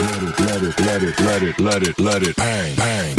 let it bang, bang.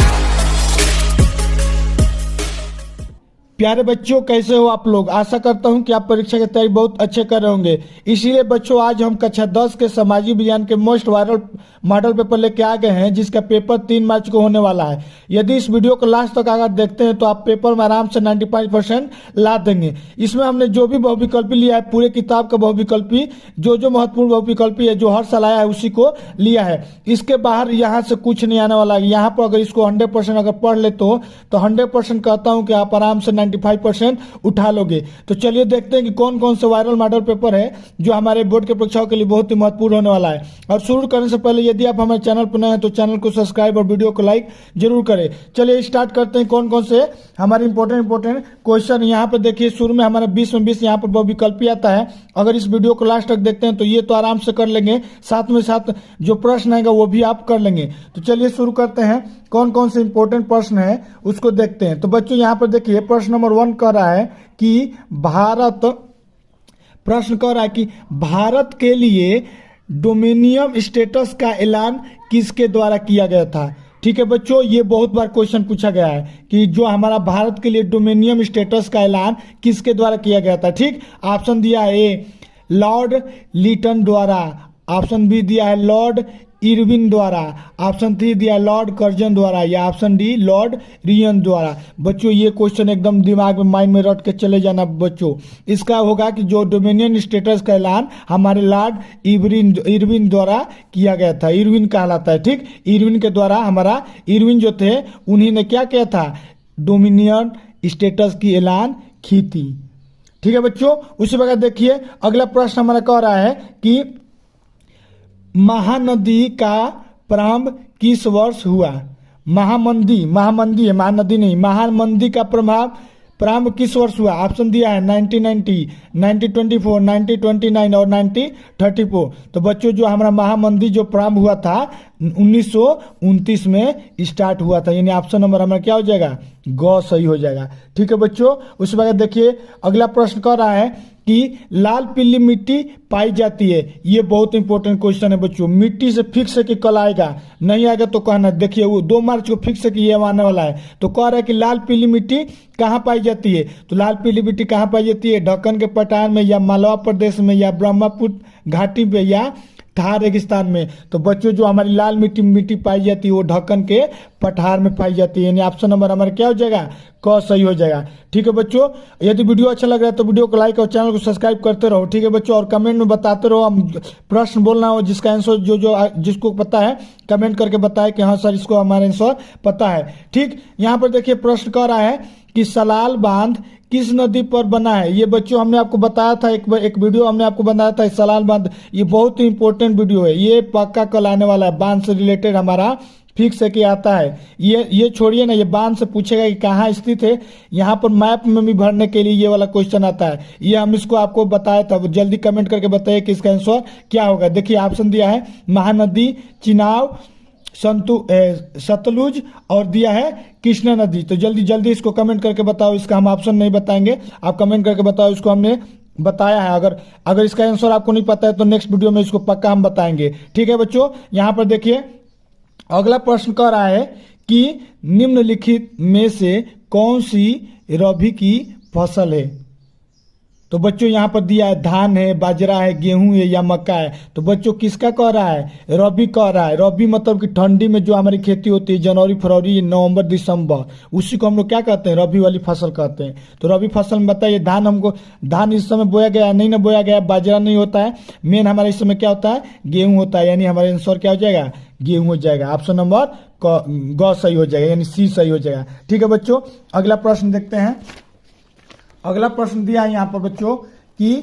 प्यारे बच्चों, कैसे हो आप लोग। आशा करता हूं कि आप परीक्षा की तैयारी बहुत अच्छे कर रहे होंगे। इसीलिए बच्चों आज हम कक्षा 10 के सामाजिक विज्ञान के मोस्ट वायरल मॉडल पेपर लेके आ गए हैं, जिसका पेपर 3 मार्च को होने वाला है। यदि इस वीडियो को लास्ट तक अगर देखते हैं तो आप पेपर में आराम से 95% ला देंगे। इसमें हमने जो भी बहुविकल्पी लिया है, पूरे किताब का बहुविकल्पी, जो महत्वपूर्ण बहुविकल्पी है जो हर साल आया है उसी को लिया है। इसके बाहर यहाँ से कुछ नहीं आने वाला है। यहाँ पर अगर इसको 100% अगर पढ़ ले तो 100% कहता हूँ कि आप आराम से 95% उठा लोगे। तो चलिए देखते हैं कि कौन कौन से वायरल मॉडल पेपर है जो हमारे बोर्ड के परीक्षाओं के लिए बहुत ही महत्वपूर्ण होने वाला है। और शुरू करने से पहले यदि आप हमारे चैनल पर नए हैं तो चैनल को सब्सक्राइब और वीडियो को लाइक जरूर करें। चलिए स्टार्ट करते हैं कौन कौन से हमारे इंपॉर्टेंट क्वेश्चन। यहाँ पर देखिए शुरू में हमारा 20 में 20 यहाँ पर बहुविकल्पी आता है। अगर इस वीडियो को लास्ट तक देखते हैं तो ये तो आराम से कर लेंगे, साथ में साथ जो प्रश्न आएगा वो भी आप कर लेंगे। तो चलिए शुरू करते हैं, कौन कौन से इंपॉर्टेंट प्रश्न है उसको देखते हैं। तो बच्चों यहाँ पर देखिए प्रश्न नंबर 1 कह रहा है कि भारत के लिए डोमिनियन स्टेटस का ऐलान किसके द्वारा किया गया था। ठीक है बच्चों, ये बहुत बार क्वेश्चन पूछा गया है कि जो हमारा भारत के लिए डोमिनियन स्टेटस का ऐलान किसके द्वारा किया गया था। ठीक, ऑप्शन दिया है ए लॉर्ड लिटन द्वारा, ऑप्शन बी दिया है लॉर्ड इरविन द्वारा, ऑप्शन 3 दिया लॉर्ड कर्जन द्वारा, या ऑप्शन डी लॉर्ड रियन द्वारा। बच्चों ये क्वेश्चन एकदम दिमाग में माइंड में रट के चले जाना बच्चों। इसका होगा कि जो डोमिनियन स्टेटस का ऐलान हमारे लॉर्ड इरविन द्वारा किया गया था। इरविन कहलाता है। ठीक, इरविन के द्वारा हमारा इरविन जो थे उन्हीं ने क्या किया था, डोमिनियन स्टेटस की ऐलान की थी। ठीक है बच्चों, उसी प्रकार देखिए अगला प्रश्न हमारा कह रहा है कि महानदी का प्रारंभ किस वर्ष हुआ। महामंदी है, महानदी नहीं। महामंदी का प्रारंभ किस वर्ष हुआ। ऑप्शन दिया है 1990, 1924, 1929 और 1934। तो बच्चों जो हमारा महामंदी जो प्रारंभ हुआ था 1929 में स्टार्ट हुआ था, यानी ऑप्शन नंबर हमारा क्या हो जाएगा, ग सही हो जाएगा। ठीक है बच्चों, उसके बाद देखिए अगला प्रश्न कह रहा है कि लाल पीली मिट्टी पाई जाती है। ये बहुत इंपॉर्टेंट क्वेश्चन है बच्चों। मिट्टी से फिक्स है कि कल आएगा, नहीं आएगा तो कहना। देखिए वो 2 मार्च को फिक्स है कि ये आने वाला है। तो कह रहा है कि लाल पीली मिट्टी कहाँ पाई जाती है। तो लाल पीली मिट्टी कहाँ पाई जाती है, ढक्कन के पठार में, या मालवा प्रदेश में, या ब्रह्मपुत्र घाटी पे, या थार रेगिस्तान में। तो बच्चों जो हमारी लाल मिट्टी पाई जाती है वो ढक्कन के पठार में पाई जाती है, यानी ऑप्शन नंबर हमारा क्या हो जाएगा, क सही हो जाएगा। ठीक है बच्चों, यदि वीडियो अच्छा लग रहा है तो वीडियो को लाइक और चैनल को सब्सक्राइब करते रहो। ठीक है बच्चों, और कमेंट में बताते रहो। हम प्रश्न बोलना हो जिसका आंसर जो जिसको पता है कमेंट करके बताए कि हाँ सर इसको हमारा आंसर पता है। ठीक, यहाँ पर देखिए प्रश्न कह रहा है कि सलाल बांध किस नदी पर बना है। ये बच्चों हमने आपको बताया था, एक वीडियो हमने आपको बनाया था सलाल बांध। ये बहुत ही इंपॉर्टेंट वीडियो है, ये पक्का कल आने वाला है। बांध से रिलेटेड हमारा फिक्स है कि आता है। ये छोड़िए ना, ये बांध से पूछेगा कि कहाँ स्थित है। यहाँ पर मैप में भी भरने के लिए ये वाला क्वेश्चन आता है। ये हम इसको आपको बताया था, जल्दी कमेंट करके बताइए कि इसका आंसर क्या होगा। देखिए ऑप्शन दिया है महानदी, चिनाब, सतलुज और दिया है कृष्णा नदी। तो जल्दी इसको कमेंट करके बताओ। इसका हम ऑप्शन नहीं बताएंगे, आप कमेंट करके बताओ। इसको हमने बताया है। अगर इसका आंसर आपको नहीं पता है तो नेक्स्ट वीडियो में इसको पक्का हम बताएंगे। ठीक है बच्चों, यहाँ पर देखिए अगला प्रश्न कह रहा है कि निम्नलिखित में से कौन सी रबी की फसल है। तो बच्चों यहाँ पर दिया है धान है, बाजरा है, गेहूं है, या मक्का है। तो बच्चों किसका कह रहा है, रबी कह रहा है। रबी मतलब कि ठंडी में जो हमारी खेती होती है, जनवरी फरवरी नवंबर दिसंबर, उसी को हम लोग क्या कहते हैं, रबी वाली फसल कहते हैं। तो रबी फसल में बताइए धान इस समय बोया गया नहीं ना बोया गया, बाजरा नहीं होता है। मेन हमारा इस समय क्या होता है, गेहूं होता है, यानी हमारा आंसर क्या हो जाएगा, गेहूं हो जाएगा। ऑप्शन नंबर ग सही हो जाएगा, यानी सी सही हो जाएगा। ठीक है बच्चों, अगला प्रश्न देखते हैं। अगला प्रश्न दिया है यहाँ पर बच्चों कि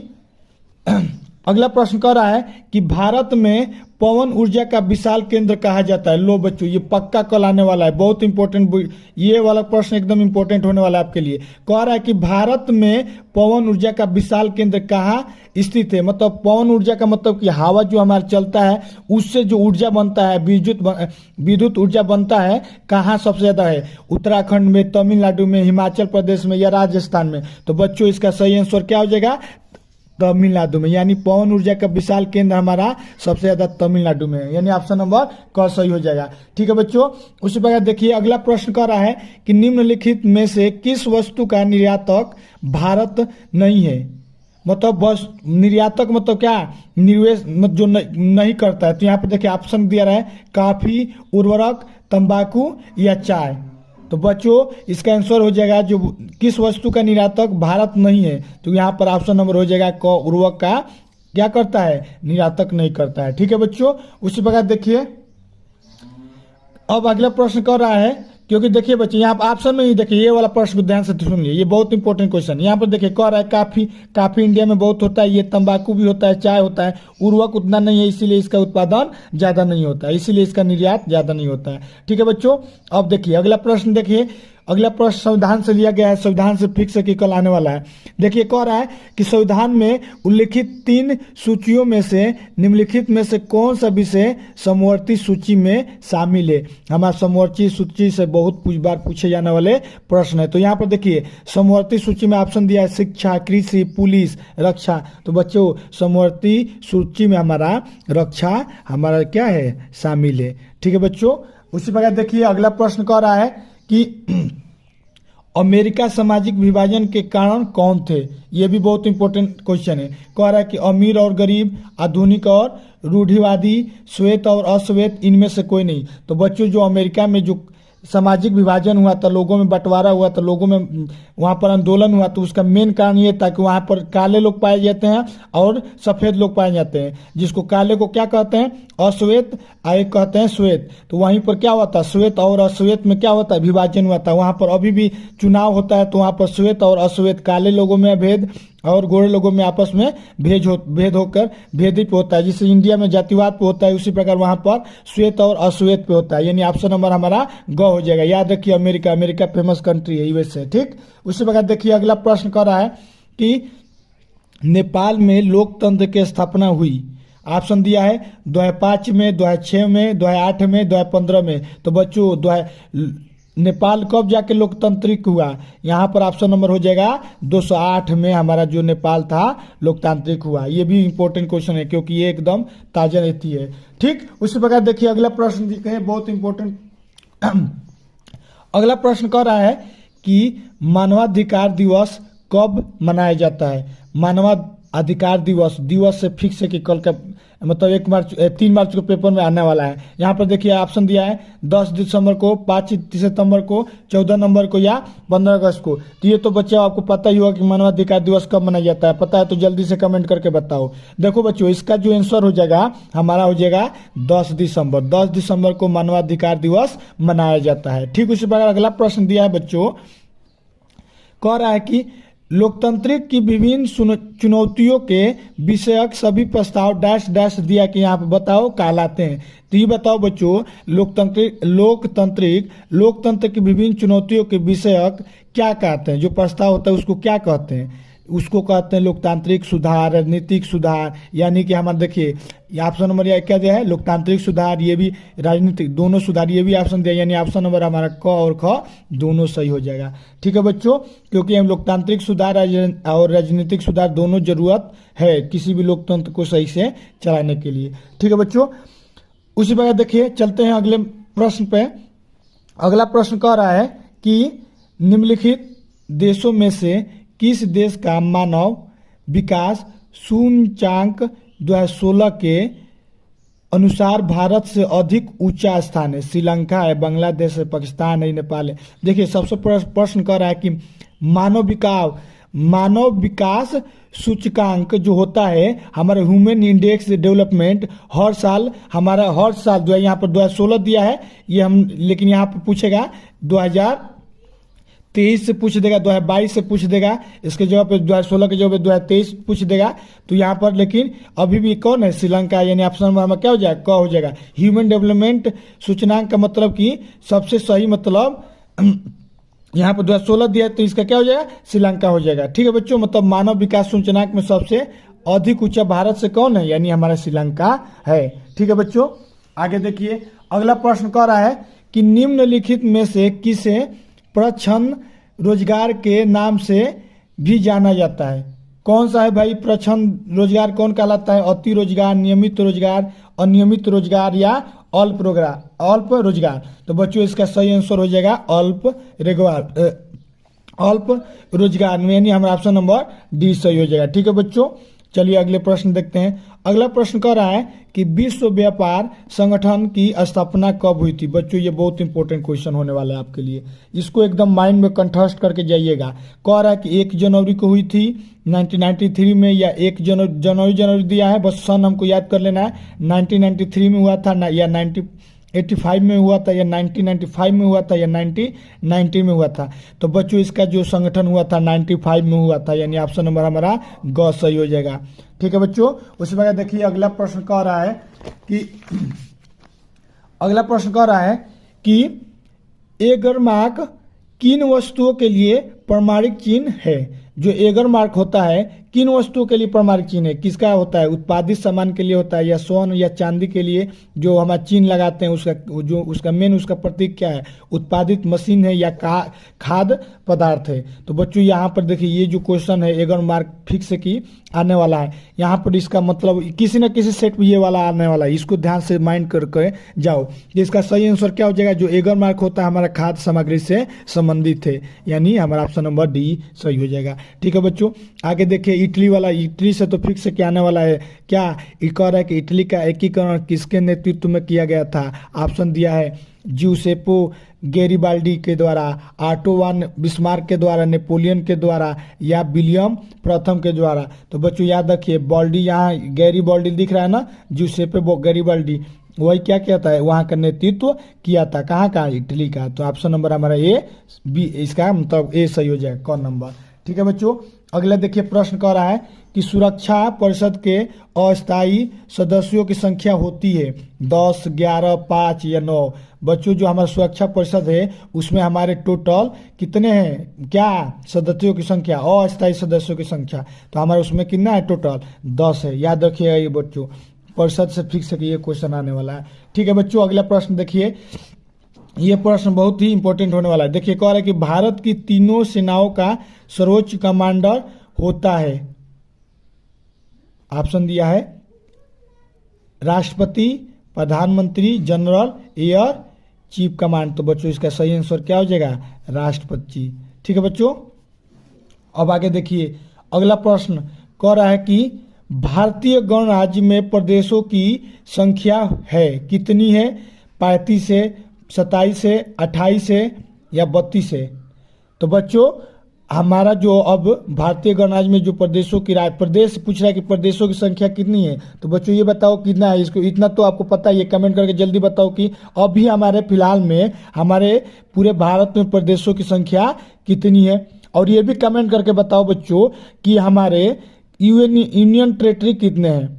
अगला प्रश्न कह रहा है कि भारत में पवन ऊर्जा का विशाल केंद्र कहा जाता है। लो बच्चों ये पक्का कल आने वाला है, बहुत इंपॉर्टेंट। ये वाला प्रश्न एकदम इंपॉर्टेंट होने वाला है आपके लिए। कह रहा है कि भारत में पवन ऊर्जा का विशाल केंद्र कहाँ स्थित है। मतलब पवन ऊर्जा का मतलब कि हवा जो हमारा चलता है उससे जो ऊर्जा बनता है, विद्युत ऊर्जा बनता है, कहाँ सबसे ज्यादा है, उत्तराखंड में, तमिलनाडु में, हिमाचल प्रदेश में, या राजस्थान में। तो बच्चों इसका सही आंसर क्या हो जाएगा, तमिलनाडु में, यानी पवन ऊर्जा का विशाल केंद्र हमारा सबसे ज़्यादा तमिलनाडु में है, यानी ऑप्शन नंबर क सही हो जाएगा। ठीक है बच्चों, उसी प्रकार देखिए अगला प्रश्न कर रहा है कि निम्नलिखित में से किस वस्तु का निर्यातक भारत नहीं है। मतलब बस निर्यातक मतलब क्या, निवेश मतलब जो नहीं करता है। तो यहाँ पर देखिए ऑप्शन दिया रहा है काफी, उर्वरक, तंबाकू या चाय। तो बच्चों इसका आंसर हो जाएगा जो किस वस्तु का निर्यातक भारत नहीं है, तो यहाँ पर ऑप्शन नंबर हो जाएगा क, उर्वरक का क्या करता है, निर्यातक नहीं करता है। ठीक है बच्चों, उसी प्रकार देखिए अब अगला प्रश्न कर रहा है, क्योंकि देखिए बच्चे यहाँ पर ऑप्शन में ही देखिए ये वाला प्रश्न को ध्यान से सुनिए, ये बहुत इंपॉर्टेंट क्वेश्चन। यहाँ पर देखिए कह रहा है काफी इंडिया में बहुत होता है, ये तंबाकू भी होता है, चाय होता है, उर्वरक उतना नहीं है, इसीलिए इसका उत्पादन ज्यादा नहीं होता है, इसीलिए इसका निर्यात ज्यादा नहीं होता है। ठीक है बच्चों, अब देखिए अगला प्रश्न, देखिए अगला प्रश्न संविधान से लिया गया है, संविधान से फिक्स है कि कल आने वाला है। देखिए कह रहा है कि संविधान में उल्लिखित 3 सूचियों में से निम्नलिखित में से कौन सा विषय समवर्ती सूची में शामिल है। हमारा समवर्ती सूची से बहुत बार पूछे जाने वाले प्रश्न है। तो यहाँ पर देखिए समवर्ती सूची में ऑप्शन दिया है शिक्षा, कृषि, पुलिस, रक्षा। तो बच्चों समवर्ती सूची में हमारा रक्षा हमारा क्या है, शामिल है। ठीक है बच्चों, उसी प्रकार देखिए अगला प्रश्न कह रहा है कि अमेरिका सामाजिक विभाजन के कारण कौन थे। ये भी बहुत इंपॉर्टेंट क्वेश्चन है। कह रहा है कि अमीर और गरीब, आधुनिक और रूढ़िवादी, श्वेत और अश्वेत, इनमें से कोई नहीं। तो बच्चों जो अमेरिका में जो सामाजिक विभाजन हुआ था, लोगों में बंटवारा हुआ था, लोगों में वहाँ पर आंदोलन हुआ, तो उसका मेन कारण ये था कि वहाँ पर काले लोग पाए जाते हैं और सफ़ेद लोग पाए जाते हैं, जिसको काले को क्या कहते हैं, अश्वेत, एक कहते हैं श्वेत। तो वहीं पर क्या हुआ था, श्वेत और अश्वेत में क्या होता है, विभाजन हुआ था। वहाँ पर अभी भी चुनाव होता है तो वहाँ पर श्वेत और अश्वेत, काले लोगों में भेद और गोरे लोगों में आपस में भेद होकर भेदित होता है। जिससे इंडिया में जातिवाद पे होता है, उसी प्रकार वहाँ पर श्वेत और अश्वेत पे होता है, यानी ऑप्शन नंबर हमारा ग हो जाएगा। याद रखिए अमेरिका फेमस कंट्री है यूएस से। ठीक, उसी प्रकार देखिए अगला प्रश्न कर रहा है कि नेपाल में लोकतंत्र की स्थापना हुई। ऑप्शन दिया है 2005 में, 2006 में, 2008 में, 2015 में। तो बच्चों नेपाल कब जाके लोकतांत्रिक हुआ, यहाँ पर ऑप्शन नंबर हो जाएगा 208 में हमारा जो नेपाल था लोकतांत्रिक हुआ। ये भी इंपॉर्टेंट क्वेश्चन है क्योंकि ये एकदम ताजा रहती है। ठीक, उसी प्रकार देखिए अगला प्रश्न दिखे हैं बहुत इंपॉर्टेंट। अगला प्रश्न कह रहा है कि मानवाधिकार दिवस कब मनाया जाता है। मानवाधिकार दिवस से फिक्स है कि कल का मतलब 3 मार्च को पेपर में आने वाला है। यहाँ पर देखिए ऑप्शन दिया है 10 दिसंबर को, 5 सितंबर को, 14 नवंबर को या 15 अगस्त को। तो ये तो बच्चे आपको पता ही होगा कि मानवाधिकार दिवस कब मनाया जाता है। पता है तो जल्दी से कमेंट करके बताओ। देखो बच्चों इसका जो आंसर हो जाएगा हमारा हो जाएगा 10 दिसंबर। 10 दिसंबर को मानवाधिकार दिवस मनाया जाता है। ठीक, उसी प्रकार अगला प्रश्न दिया है बच्चों, कह रहा है कि लोकतांत्रिक की विभिन्न चुनौतियों के विषयक सभी प्रस्ताव डैश डैश दिया कि यहाँ पे बताओ कहलाते हैं। तो ये बताओ बच्चों लोकतंत्र की विभिन्न चुनौतियों के विषयक क्या कहते हैं। जो प्रस्ताव होता है उसको क्या कहते हैं, उसको कहते हैं लोकतांत्रिक सुधार, राजनीतिक सुधार। यानी कि हमारा देखिए ऑप्शन नंबर क्या दिया है, लोकतांत्रिक सुधार, ये भी राजनीतिक, दोनों सुधार, ये भी ऑप्शन दिया, यानी ऑप्शन नंबर हमारा क और ख दोनों सही हो जाएगा। ठीक है बच्चों, क्योंकि हम लोकतांत्रिक सुधार और राजनीतिक सुधार दोनों जरूरत है किसी भी लोकतंत्र को सही से चलाने के लिए। ठीक है बच्चों, उसी प्रकार देखिए चलते हैं अगले प्रश्न पे। अगला प्रश्न कह रहा है कि निम्नलिखित देशों में से किस देश का मानव विकास सूचकांक 2016 के अनुसार भारत से अधिक ऊंचा स्थान है। श्रीलंका है, बांग्लादेश है, पाकिस्तान है, नेपाल है। देखिए सबसे प्रश्न कर रहा है कि मानव विकास सूचकांक जो होता है हमारे ह्यूमन इंडेक्स डेवलपमेंट हर साल जो है यहाँ पर 2016 दिया है ये हम, लेकिन यहाँ पर पूछेगा 2023 से पूछ देगा, 2022 से पूछ देगा, इसके जवाब पे 2016 के जवाब पे 2023 पूछ देगा। तो यहाँ पर लेकिन अभी भी कौन है, श्रीलंका, यानी ऑप्शन नंबर हमारा क्या हो जाएगा, क हो जाएगा। ह्यूमन डेवलपमेंट सूचकांक का मतलब कि सबसे सही मतलब यहाँ पर 2016 दिया है तो इसका क्या हो जाएगा, श्रीलंका हो जाएगा। ठीक है बच्चों, मतलब मानव विकास सूचकांक में सबसे अधिक ऊंचा भारत से कौन है, यानी हमारा श्रीलंका है। ठीक है बच्चों, आगे देखिए अगला प्रश्न कह रहा है कि निम्नलिखित में से किसे प्रच्छन्न रोजगार के नाम से भी जाना जाता है। कौन सा है भाई प्रच्छन्न रोजगार कौन कहलाता है? अति रोजगार, नियमित रोजगार, अनियमित रोजगार या अल्प रोजगार। तो बच्चों इसका सही आंसर हो जाएगा अल्प रोजगार, यानी हमारा ऑप्शन नंबर डी सही हो जाएगा। ठीक है बच्चों, चलिए अगले प्रश्न देखते हैं। अगला प्रश्न कह रहा है कि विश्व व्यापार संगठन की स्थापना कब हुई थी? बच्चों ये बहुत इंपॉर्टेंट क्वेश्चन होने वाला है आपके लिए, इसको एकदम माइंड में कंठस्थ करके जाइएगा। कह रहा है कि 1 जनवरी को हुई थी 1993 में, या 1 जनवरी दिया है, बस सन हमको याद कर लेना है। 1993 में हुआ था ना, या 1985 में हुआ था, या 1995 में हुआ था, या 1990 में हुआ था? तो बच्चों इसका जो संगठन हुआ था 95 में हुआ था, यानी ऑप्शन नंबर हमारा ग सही हो जाएगा। ठीक है बच्चों, उसके बाद देखिए अगला प्रश्न कह रहा है कि एगर मार्क किन वस्तुओं के लिए प्रमाणिक चिन्ह है? जो एगर मार्क होता है किन वस्तुओं के लिए प्रमाणिक चिन्ह है? किसका होता है? उत्पादित सामान के लिए होता है, या स्वर्ण या चांदी के लिए जो हमारा चिन्ह लगाते हैं उसका मेन प्रतीक क्या है? उत्पादित मशीन है या खाद्य पदार्थ है? तो बच्चों यहाँ पर देखिए ये जो क्वेश्चन है एगर मार्क फिक्स की आने वाला है, यहाँ पर इसका मतलब किसी न किसी सेट में ये वाला आने वाला है, इसको ध्यान से माइंड करके जाओ। इसका सही आंसर क्या हो जाएगा? जो एगर मार्क होता है हमारा खाद्य सामग्री से संबंधित है, यानी हमारा ऑप्शन नंबर डी सही हो जाएगा। ठीक है बच्चों, आगे देखिए इटली वाला, इटली से तो फिक्स क्या आने वाला है? क्या ये कह रहा है कि इटली का एकीकरण किसके नेतृत्व में किया गया था? ऑप्शन दिया है ज्यूसेपो गैरिबाल्डी के द्वारा, ऑटोवान बिस्मार्क के द्वारा, नेपोलियन के द्वारा, या विलियम प्रथम के द्वारा। तो बच्चों याद रखिए बाल्डी, यहाँ गैरिबाल्डी दिख रहा है ना, ज्यूसेपे गैरिबाल्डी, वही क्या कहता है वहाँ का नेतृत्व किया था, कहाँ का? इटली का। तो ऑप्शन नंबर हमारा ए बी, इसका मतलब ए सही हो जाएगा, कौन नंबर। ठीक है बच्चों, अगला देखिए प्रश्न कह रहा है कि सुरक्षा परिषद के अस्थायी सदस्यों की संख्या होती है 10, 11, 5 या 9? बच्चों जो हमारा सुरक्षा परिषद है उसमें हमारे टोटल कितने हैं? क्या सदस्यों की संख्या, अस्थायी सदस्यों की संख्या, तो हमारे उसमें कितना है? टोटल 10 है। याद रखिएगा ये बच्चों, परिषद से फिक्स है कि ये क्वेश्चन आने वाला है। ठीक है बच्चों, अगला प्रश्न देखिए, ये प्रश्न बहुत ही इंपॉर्टेंट होने वाला है। देखिए कह रहा है कि भारत की तीनों सेनाओं का सर्वोच्च कमांडर होता है। ऑप्शन दिया है राष्ट्रपति, प्रधानमंत्री, जनरल, एयर चीफ कमांड। तो बच्चों इसका सही आंसर क्या हो जाएगा? राष्ट्रपति। ठीक है बच्चों, अब आगे देखिए अगला प्रश्न कह रहा है कि भारतीय गणराज्य में प्रदेशों की संख्या है कितनी है? 35 है, 27 है, 28 है, या 32 है? तो बच्चों हमारा जो अब भारतीय गणराज्य में जो प्रदेशों की प्रदेश पूछ रहा है कि प्रदेशों की संख्या कितनी है? तो बच्चों ये बताओ कितना है? इसको इतना तो आपको पता है, ये कमेंट करके जल्दी बताओ कि अभी हमारे फिलहाल में हमारे पूरे भारत में प्रदेशों की संख्या कितनी है। और ये भी कमेंट करके बताओ बच्चों कि हमारे यूनियन टेरिटरी कितने हैं।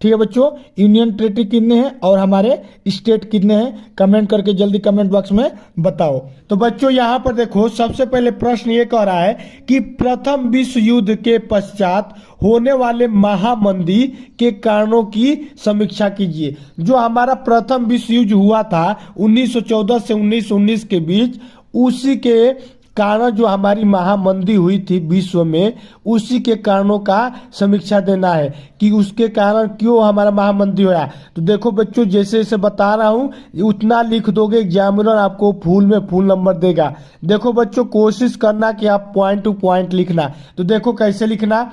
ठीक है बच्चों, यूनियन टेरिटरी कितने हैं और हमारे स्टेट कितने हैं? कमेंट करके जल्दी कमेंट बॉक्स में बताओ। तो बच्चों यहाँ पर देखो सबसे पहले प्रश्न ये कह रहा है कि प्रथम विश्व युद्ध के पश्चात होने वाले महामंदी के कारणों की समीक्षा कीजिए। जो हमारा प्रथम विश्व युद्ध हुआ था 1914 से 1919 के बीच, उसी के कारण जो हमारी महामंदी हुई थी विश्व में, उसी के कारणों का समीक्षा देना है कि उसके कारण क्यों हमारा महामंदी होया। तो देखो बच्चों जैसे जैसे बता रहा हूं उतना लिख दोगे, एग्जामिनर आपको फुल में फुल नंबर देगा। देखो बच्चों कोशिश करना कि आप पॉइंट टू पॉइंट लिखना। तो देखो कैसे लिखना,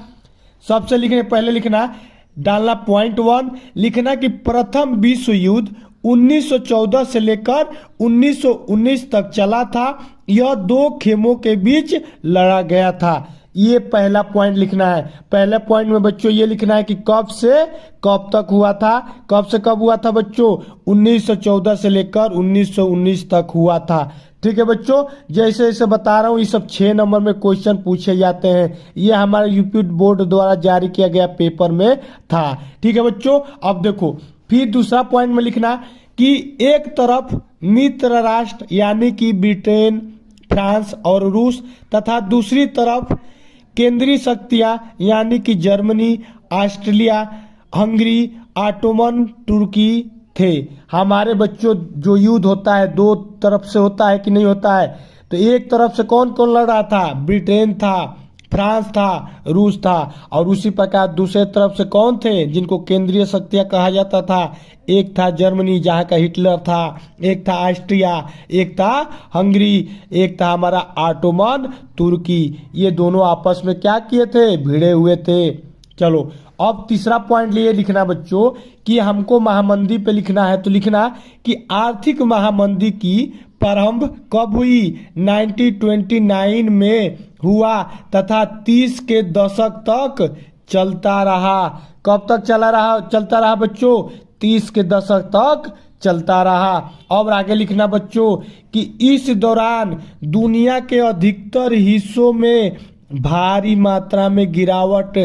सबसे लिखने पहले लिखना डालना पॉइंट 1, लिखना कि प्रथम विश्व युद्ध 1914 से लेकर 1919 तक चला था। यह दो खेमों के बीच लड़ा गया था। ये पहला पॉइंट लिखना है। पहले पॉइंट में बच्चों ये लिखना है कि कब से कब तक हुआ था। कब से कब हुआ था बच्चों? 1914 से लेकर 1919 तक हुआ था। ठीक है बच्चों, जैसे जैसे बता रहा हूँ ये सब 6 नंबर में क्वेश्चन पूछे जाते हैं। ये हमारे यूपी बोर्ड द्वारा जारी किया गया पेपर में था। ठीक है बच्चों, अब देखो फिर दूसरा पॉइंट में लिखना कि एक तरफ मित्र राष्ट्र यानी कि ब्रिटेन, फ्रांस और रूस तथा दूसरी तरफ केंद्रीय शक्तियां यानी कि जर्मनी, ऑस्ट्रेलिया, हंगरी, ऑटोमन तुर्की थे। हमारे बच्चों जो युद्ध होता है दो तरफ से होता है कि नहीं होता है? तो एक तरफ से कौन कौन लड़ रहा था? ब्रिटेन था, फ्रांस था, रूस था। और उसी प्रकार दूसरे तरफ से कौन थे जिनको केंद्रीय शक्तियां कहा जाता था? एक था जर्मनी जहाँ का हिटलर था, एक था ऑस्ट्रिया, एक था हंगरी, एक था हमारा ऑटोमन तुर्की। ये दोनों आपस में क्या किए थे? भिड़े हुए थे। चलो अब तीसरा पॉइंट लिए लिखना बच्चों कि हमको महामंदी पे लिखना है, तो लिखना कि आर्थिक महामंदी की प्रारंभ कब हुई? 1929 में हुआ तथा 30 के दशक तक चलता रहा। कब तक चलता रहा बच्चों? 30 के दशक तक चलता रहा। अब आगे लिखना बच्चों कि इस दौरान दुनिया के अधिकतर हिस्सों में भारी मात्रा में गिरावट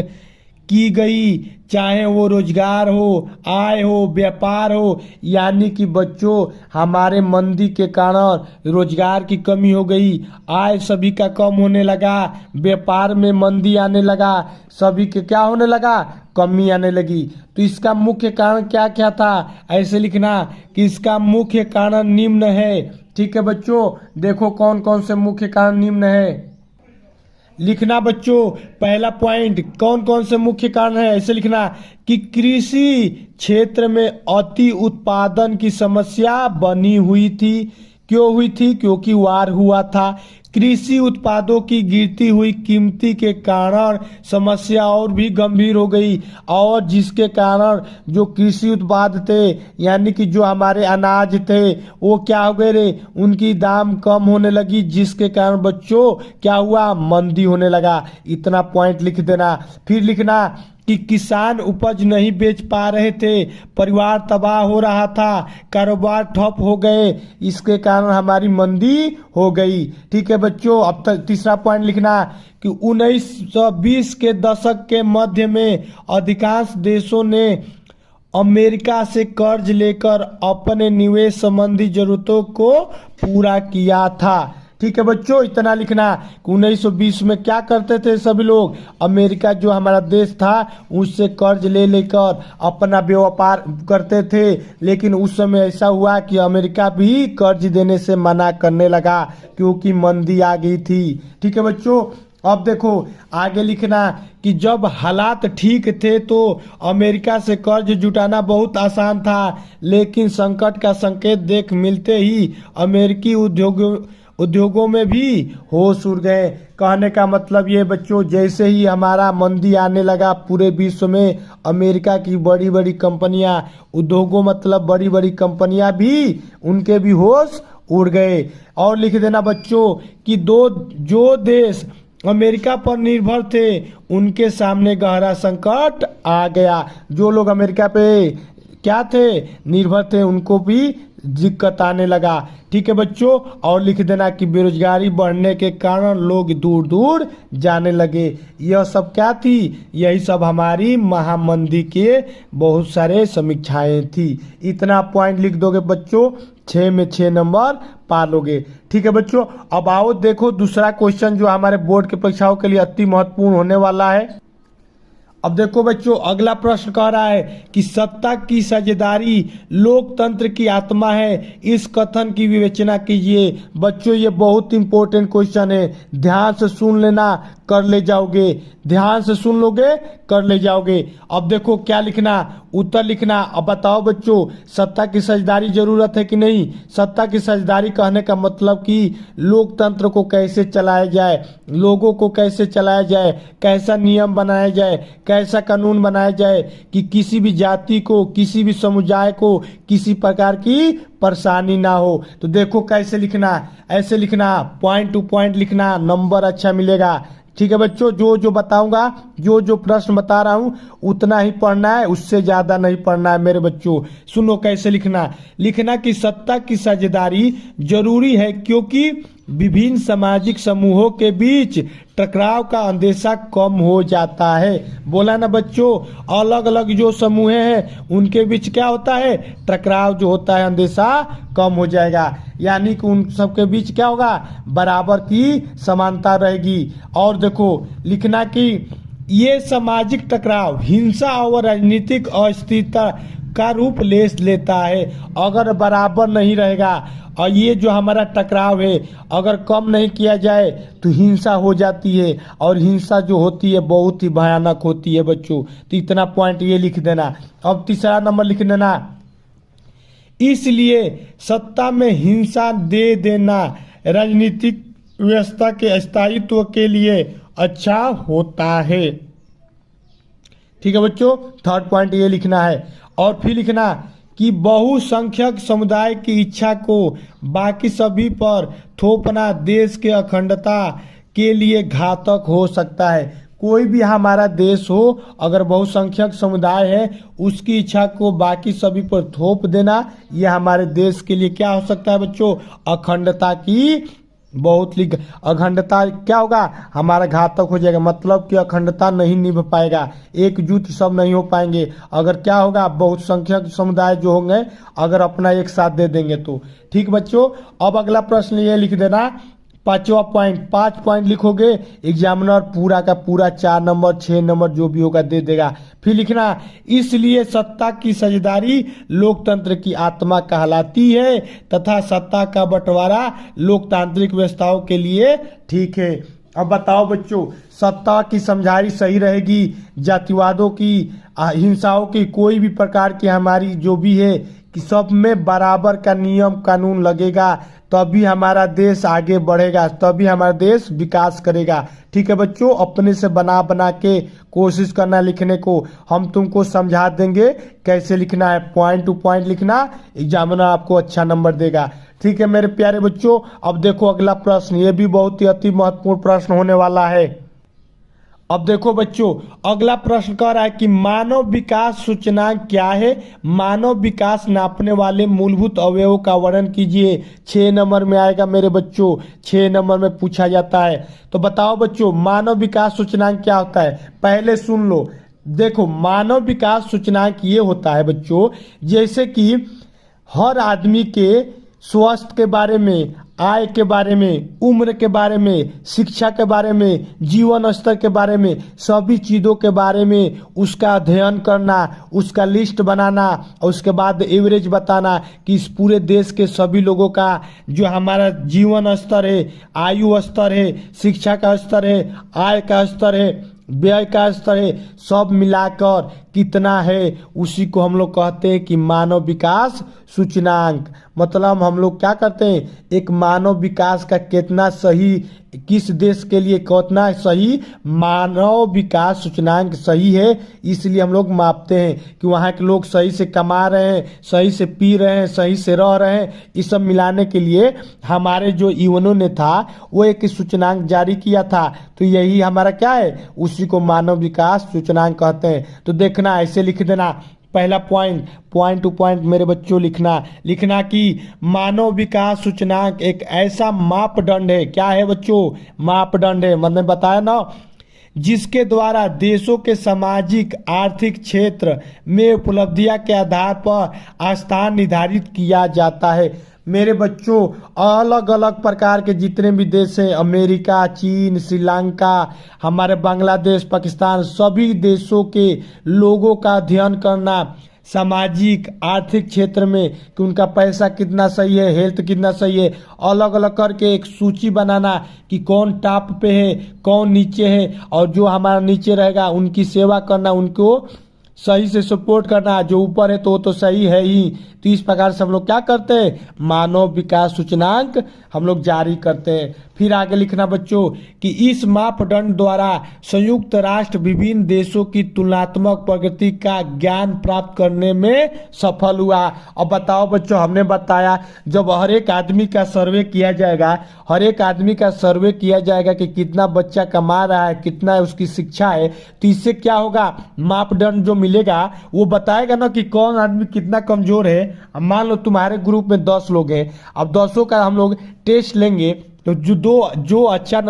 की गई, चाहे वो रोजगार हो, आय हो, व्यापार हो। यानी कि बच्चों हमारे मंदी के कारण रोजगार की कमी हो गई, आय सभी का कम होने लगा, व्यापार में मंदी आने लगा, सभी के क्या होने लगा? कमी आने लगी। तो इसका मुख्य कारण क्या क्या था? ऐसे लिखना कि इसका मुख्य कारण निम्न है। ठीक है बच्चों, देखो कौन कौन से मुख्य कारण निम्न है। लिखना बच्चों पहला पॉइंट कौन कौन से मुख्य कारण है, ऐसे लिखना कि कृषि क्षेत्र में अति उत्पादन की समस्या बनी हुई थी। क्यों हुई थी? क्योंकि वार हुआ था। कृषि उत्पादों की गिरती हुई कीमती के कारण समस्या और भी गंभीर हो गई, और जिसके कारण जो कृषि उत्पाद थे यानी कि जो हमारे अनाज थे वो क्या हो गए रे? उनकी दाम कम होने लगी, जिसके कारण बच्चों क्या हुआ? मंदी होने लगा। इतना पॉइंट लिख देना। फिर लिखना कि किसान उपज नहीं बेच पा रहे थे, परिवार तबाह हो रहा था, कारोबार ठप हो गए, इसके कारण हमारी मंदी हो गई। ठीक है बच्चों, अब तक तीसरा पॉइंट लिखना कि 1920 के दशक के मध्य में अधिकांश देशों ने अमेरिका से कर्ज लेकर अपने निवेश संबंधी जरूरतों को पूरा किया था। ठीक है बच्चों, इतना लिखना कि 1920 में क्या करते थे सभी लोग? अमेरिका जो हमारा देश था उससे कर्ज ले लेकर अपना व्यापार करते थे, लेकिन उस समय ऐसा हुआ कि अमेरिका भी कर्ज देने से मना करने लगा क्योंकि मंदी आ गई थी। ठीक है बच्चों, अब देखो आगे लिखना कि जब हालात ठीक थे तो अमेरिका से कर्ज जुटाना बहुत आसान था, लेकिन संकट का संकेत देख मिलते ही अमेरिकी उद्योगों में भी होश उड़ गए। कहने का मतलब ये बच्चों, जैसे ही हमारा मंदी आने लगा पूरे विश्व में, अमेरिका की बड़ी बड़ी कंपनियां, उद्योगों मतलब बड़ी बड़ी कंपनियां भी, उनके भी होश उड़ गए। और लिख देना बच्चों कि जो देश अमेरिका पर निर्भर थे उनके सामने गहरा संकट आ गया। जो लोग अमेरिका पे क्या थे? निर्भर थे, उनको भी दिक्कत आने लगा। ठीक है बच्चों, और लिख देना कि बेरोजगारी बढ़ने के कारण लोग दूर दूर जाने लगे। यह सब क्या थी? यही सब हमारी महामंदी के बहुत सारे समीक्षाएं थी। इतना पॉइंट लिख दोगे बच्चों, 6 में 6 नंबर पा लोगे। ठीक है बच्चों, अब आओ देखो दूसरा क्वेश्चन जो हमारे बोर्ड की परीक्षाओं के लिए अति महत्वपूर्ण होने वाला है। अब देखो बच्चों, अगला प्रश्न कह रहा है कि सत्ता की साझेदारी लोकतंत्र की आत्मा है, इस कथन की विवेचना कीजिए। बच्चों ये बहुत इंपॉर्टेंट क्वेश्चन है, ध्यान से सुन लेना, कर ले जाओगे। ध्यान से सुन लोगे, कर ले जाओगे। अब देखो क्या लिखना, उत्तर लिखना। अब बताओ बच्चों, सत्ता की साझेदारी जरूरत है कि नहीं? सत्ता की साझेदारी कहने का मतलब कि लोकतंत्र को कैसे चलाया जाए, लोगों को कैसे चलाया जाए, कैसा नियम बनाया जाए, कैसा कानून बनाया जाए कि किसी भी जाति को, किसी भी समुदाय को किसी प्रकार की परेशानी ना हो। तो देखो कैसे लिखना, ऐसे लिखना, पॉइंट टू पॉइंट लिखना, नंबर अच्छा मिलेगा। ठीक है बच्चों, जो बताऊंगा, जो प्रश्न बता रहा हूं उतना ही पढ़ना है, उससे ज्यादा नहीं पढ़ना है मेरे बच्चों। सुनो कैसे लिखना, लिखना कि सत्ता की साझेदारी जरूरी है क्योंकि विभिन्न सामाजिक समूहों के बीच टकराव का अंदेशा कम हो जाता है। बोला ना बच्चों, अलग अलग जो समूह हैं उनके बीच क्या होता है? टकराव जो होता है, अंदेशा कम हो जाएगा। यानी कि उन सबके बीच क्या होगा? बराबर की समानता रहेगी। और देखो लिखना कि ये सामाजिक टकराव हिंसा और राजनीतिक अस्थिरता का रूप ले लेता है। अगर बराबर नहीं रहेगा और ये जो हमारा टकराव है अगर कम नहीं किया जाए तो हिंसा हो जाती है, और हिंसा जो होती है बहुत ही भयानक होती है बच्चों। तो इतना पॉइंट ये लिख देना। अब तीसरा नंबर लिख देना, इसलिए सत्ता में हिंसा दे देना राजनीतिक व्यवस्था के स्थायित्व के लिए अच्छा होता है। ठीक है बच्चों, थर्ड पॉइंट ये लिखना है। और फिर लिखना कि बहुसंख्यक समुदाय की इच्छा को बाकी सभी पर थोपना देश के अखंडता के लिए घातक हो सकता है। कोई भी हमारा देश हो, अगर बहुसंख्यक समुदाय है उसकी इच्छा को बाकी सभी पर थोप देना, यह हमारे देश के लिए क्या हो सकता है बच्चों, अखंडता की अखंडता क्या होगा, हमारा घातक हो जाएगा। मतलब कि अखंडता नहीं निभ पाएगा, एकजुट सब नहीं हो पाएंगे। अगर क्या होगा, बहुसंख्यक समुदाय जो होंगे अगर अपना एक साथ दे देंगे तो। ठीक बच्चों, अब अगला प्रश्न ये लिख देना, पांचवा पॉइंट, 5 पॉइंट लिखोगे, एग्जामिनर पूरा का पूरा 4 नंबर 6 नंबर जो भी होगा दे देगा। फिर लिखना, इसलिए सत्ता की साझेदारी लोकतंत्र की आत्मा कहलाती है तथा सत्ता का बंटवारा लोकतांत्रिक व्यवस्थाओं के लिए ठीक है। अब बताओ बच्चों, सत्ता की समझाई सही रहेगी, जातिवादों की, हिंसाओं की, कोई भी प्रकार की हमारी जो भी है कि सब में बराबर का नियम कानून लगेगा, तभी हमारा देश आगे बढ़ेगा, तभी हमारा देश विकास करेगा। ठीक है बच्चों, अपने से बना बना के कोशिश करना लिखने को, हम तुमको समझा देंगे कैसे लिखना है, पॉइंट टू पॉइंट लिखना, एग्जामिनर आपको अच्छा नंबर देगा। ठीक है मेरे प्यारे बच्चों, अब देखो अगला प्रश्न, ये भी बहुत ही अति महत्वपूर्ण प्रश्न होने वाला है। अब देखो बच्चों, अगला प्रश्न कह रहा है कि मानव विकास सूचकांक क्या है, मानव विकास नापने वाले मूलभूत अवयवों का वर्णन कीजिए। 6 नंबर में आएगा मेरे बच्चों, 6 नंबर में पूछा जाता है। तो बताओ बच्चों, मानव विकास सूचकांक क्या होता है, पहले सुन लो। देखो, मानव विकास सूचकांक ये होता है बच्चों, जैसे कि हर आदमी के स्वास्थ्य के बारे में, आय के बारे में, उम्र के बारे में, शिक्षा के बारे में, जीवन स्तर के बारे में, सभी चीज़ों के बारे में उसका अध्ययन करना, उसका लिस्ट बनाना, और उसके बाद एवरेज बताना कि इस पूरे देश के सभी लोगों का जो हमारा जीवन स्तर है, आयु स्तर है, शिक्षा का स्तर है, आय का स्तर है, व्यय का स्तर है, सब मिलाकर कितना है, उसी को हम लोग कहते हैं कि मानव विकास सूचकांक। मतलब हम लोग क्या करते हैं, एक मानव विकास का कितना सही, किस देश के लिए कितना सही मानव विकास सूचकांक सही है, इसलिए हम लोग मापते हैं कि वहाँ के लोग सही से कमा रहे हैं, सही से पी रहे हैं, सही से रह रहे हैं। इस सब मिलाने के लिए हमारे जो यूएनओ ने था वो एक सूचकांक जारी किया था, तो यही हमारा क्या है, उसी को मानव विकास सूचकांक कहते हैं। तो देखना, ऐसे लिख देना, पहला पॉइंट टू पॉइंट मेरे बच्चों लिखना कि मानव विकास सूचकांक एक ऐसा मापदंड है, क्या है बच्चों, मापदंड है, मैंने बताया ना, जिसके द्वारा देशों के सामाजिक आर्थिक क्षेत्र में उपलब्धियां के आधार पर स्थान निर्धारित किया जाता है। मेरे बच्चों, अलग अलग प्रकार के जितने भी देश हैं, अमेरिका, चीन, श्रीलंका, हमारे बांग्लादेश, पाकिस्तान, सभी देशों के लोगों का अध्ययन करना सामाजिक आर्थिक क्षेत्र में कि उनका पैसा कितना सही है, हेल्थ कितना सही है, अलग अलग करके एक सूची बनाना कि कौन टॉप पे है, कौन नीचे है, और जो हमारा नीचे रहेगा उनकी सेवा करना, उनको सही से सपोर्ट करना, जो ऊपर है तो वो तो सही है ही। तो इस प्रकार से हम लोग क्या करते हैं, मानव विकास सूचकांक हम लोग जारी करते हैं। फिर आगे लिखना बच्चों कि इस मापदंड द्वारा संयुक्त राष्ट्र विभिन्न देशों की तुलनात्मक प्रगति का ज्ञान प्राप्त करने में सफल हुआ। अब बताओ बच्चों, हमने बताया जब हर एक आदमी का सर्वे किया जाएगा, हर एक आदमी का सर्वे किया जाएगा कि कितना बच्चा कमा रहा है, कितना उसकी शिक्षा है, तो इससे क्या होगा, मापदंड जो मिलेगा वो बताएगा ना कि कौन आदमी कितना कमजोर है। अब मान लो तुम्हारे ग्रुप में 10 लोग हैं, अब 10 का हम लोग टेस्ट लेंगे, तो जो अच्छा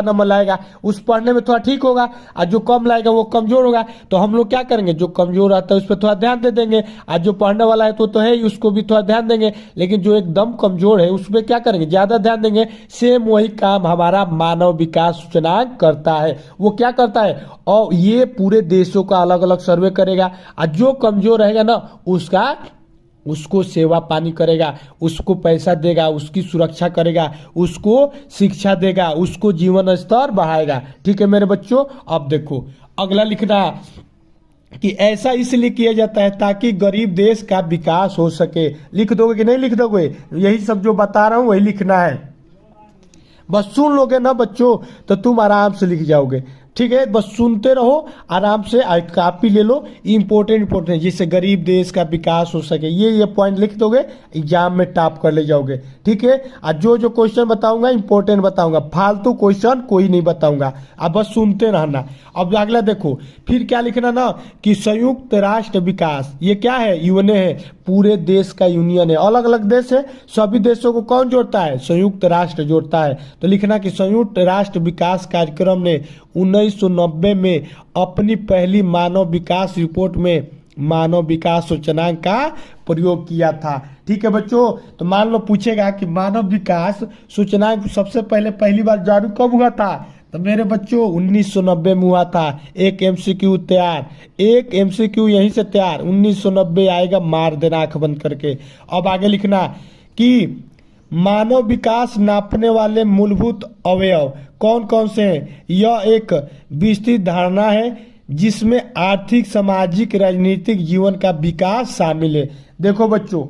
नंबर लाएगा उस पढ़ने में थोड़ा ठीक होगा, और जो कम लाएगा वो कमजोर होगा। तो हम लोग क्या करेंगे, जो कमजोर रहता है उस पर थोड़ा ध्यान दे देंगे, और जो पढ़ने वाला है तो है ही, उसको भी थोड़ा ध्यान देंगे। लेकिन जो एकदम कमजोर है उस पर क्या करेंगे, ज्यादा ध्यान देंगे। सेम वही काम हमारा मानव विकास सूचकांक करता है। वो क्या करता है, और ये पूरे देशों का अलग अलग सर्वे करेगा, और जो कमजोर रहेगा ना उसका उसको सेवा पानी करेगा, उसको पैसा देगा, उसकी सुरक्षा करेगा, उसको शिक्षा देगा, उसको जीवन स्तर बढ़ाएगा। ठीक है मेरे बच्चों, अब देखो अगला लिखना कि ऐसा इसलिए किया जाता है ताकि गरीब देश का विकास हो सके। लिख दोगे कि नहीं लिख दोगे? यही सब जो बता रहा हूं वही लिखना है। बस सुन लोगे ना बच्चों तो तुम आराम से लिख जाओगे। ठीक है, बस सुनते रहो आराम से, कॉपी ले लो, इंपॉर्टेंट जिससे गरीब देश का विकास हो सके। ये पॉइंट लिख दोगे, एग्जाम में टॉप कर ले जाओगे। ठीक है, और जो क्वेश्चन बताऊंगा इंपॉर्टेंट बताऊंगा, फालतू क्वेश्चन कोई नहीं बताऊंगा, अब बस सुनते रहना। अब अगला देखो फिर क्या लिखना ना कि संयुक्त राष्ट्र विकास, ये क्या है? यूएनए है, पूरे देश का यूनियन है, अलग अलग देश है, सभी देशों को कौन जोड़ता है? संयुक्त राष्ट्र जोड़ता है। तो लिखना कि संयुक्त राष्ट्र विकास कार्यक्रम ने 1990 में अपनी पहली मानव विकास रिपोर्ट में मानव विकास सूचकांक का प्रयोग किया था। ठीक है बच्चों, तो मान लो पूछेगा कि मानव विकास सूचकांक सबसे पहली बार जारी कब हुआ था? तो मेरे बच्चों 1990 में हुआ था। एक एमसीक्यू तैयार, एक एमसीक्यू यहीं से तैयार, 1990 आएगा, मार देना आंख बंद करके। अब आगे लिखना कि मानव विकास नापने वाले मूलभूत अवयव कौन कौन से हैं? यह एक विस्तृत धारणा है जिसमें आर्थिक, सामाजिक, राजनीतिक जीवन का विकास शामिल है। देखो बच्चों,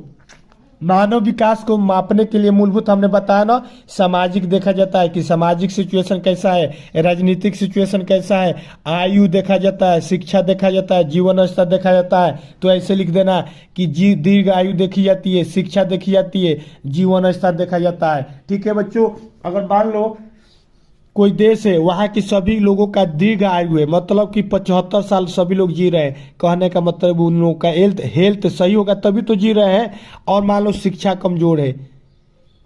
मानव विकास को मापने के लिए मूलभूत हमने बताया ना, सामाजिक देखा जाता है कि सामाजिक सिचुएशन कैसा है, राजनीतिक सिचुएशन कैसा है, आयु देखा जाता है, शिक्षा देखा जाता है, जीवन स्तर देखा जाता है। तो ऐसे लिख देना कि दीर्घ आयु देखी जाती है, शिक्षा देखी जाती है, जीवन स्तर देखा जाता है। ठीक है बच्चों, अगर मान लो कोई देश है वहाँ की सभी लोगों का दीर्घ आयु है, मतलब कि 75 साल सभी लोग जी रहे हैं, कहने का मतलब उन लोगों का हेल्थ सही होगा तभी तो जी रहे हैं। और मान लो शिक्षा कमजोर है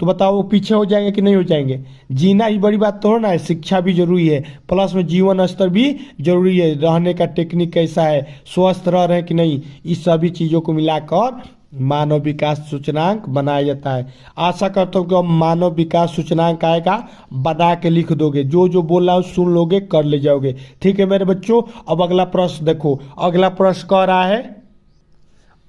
तो बताओ वो पीछे हो जाएंगे कि नहीं हो जाएंगे? जीना ही बड़ी बात तो ना है, शिक्षा भी जरूरी है, प्लस में जीवन स्तर भी जरूरी है, रहने का टेक्निक कैसा है, स्वस्थ रह रहे हैं कि नहीं, इस सभी चीज़ों को मिलाकर मानव विकास सूचकांक बनाया जाता है। आशा करता हूँ कि अब मानव विकास सूचकांक आएगा, बना के लिख दोगे, जो बोल रहा हूँ सुन लोगे, कर ले जाओगे। ठीक है मेरे बच्चों, अब अगला प्रश्न देखो, अगला प्रश्न कह रहा है,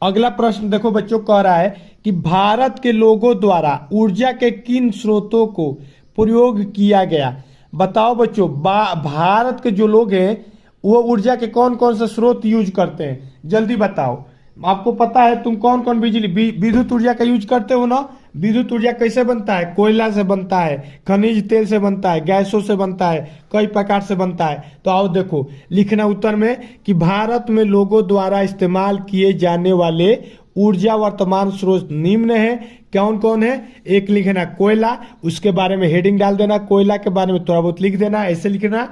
अगला प्रश्न देखो बच्चों कह रहा है कि भारत के लोगों द्वारा ऊर्जा के किन स्रोतों को प्रयोग किया गया? बताओ बच्चों, भारत के जो लोग हैं वो ऊर्जा के कौन कौन से स्रोत यूज करते हैं? जल्दी बताओ, आपको पता है तुम कौन कौन विद्युत ऊर्जा का यूज करते हो ना? विद्युत ऊर्जा कैसे बनता है? कोयला से बनता है, खनिज तेल से बनता है, गैसों से बनता है, कई प्रकार से बनता है। तो आओ देखो लिखना उत्तर में कि भारत में लोगों द्वारा इस्तेमाल किए जाने वाले ऊर्जा वर्तमान स्रोत निम्न है। कौन कौन है? एक लिखना कोयला, उसके बारे में हेडिंग डाल देना, कोयला के बारे में थोड़ा बहुत लिख देना। ऐसे लिखना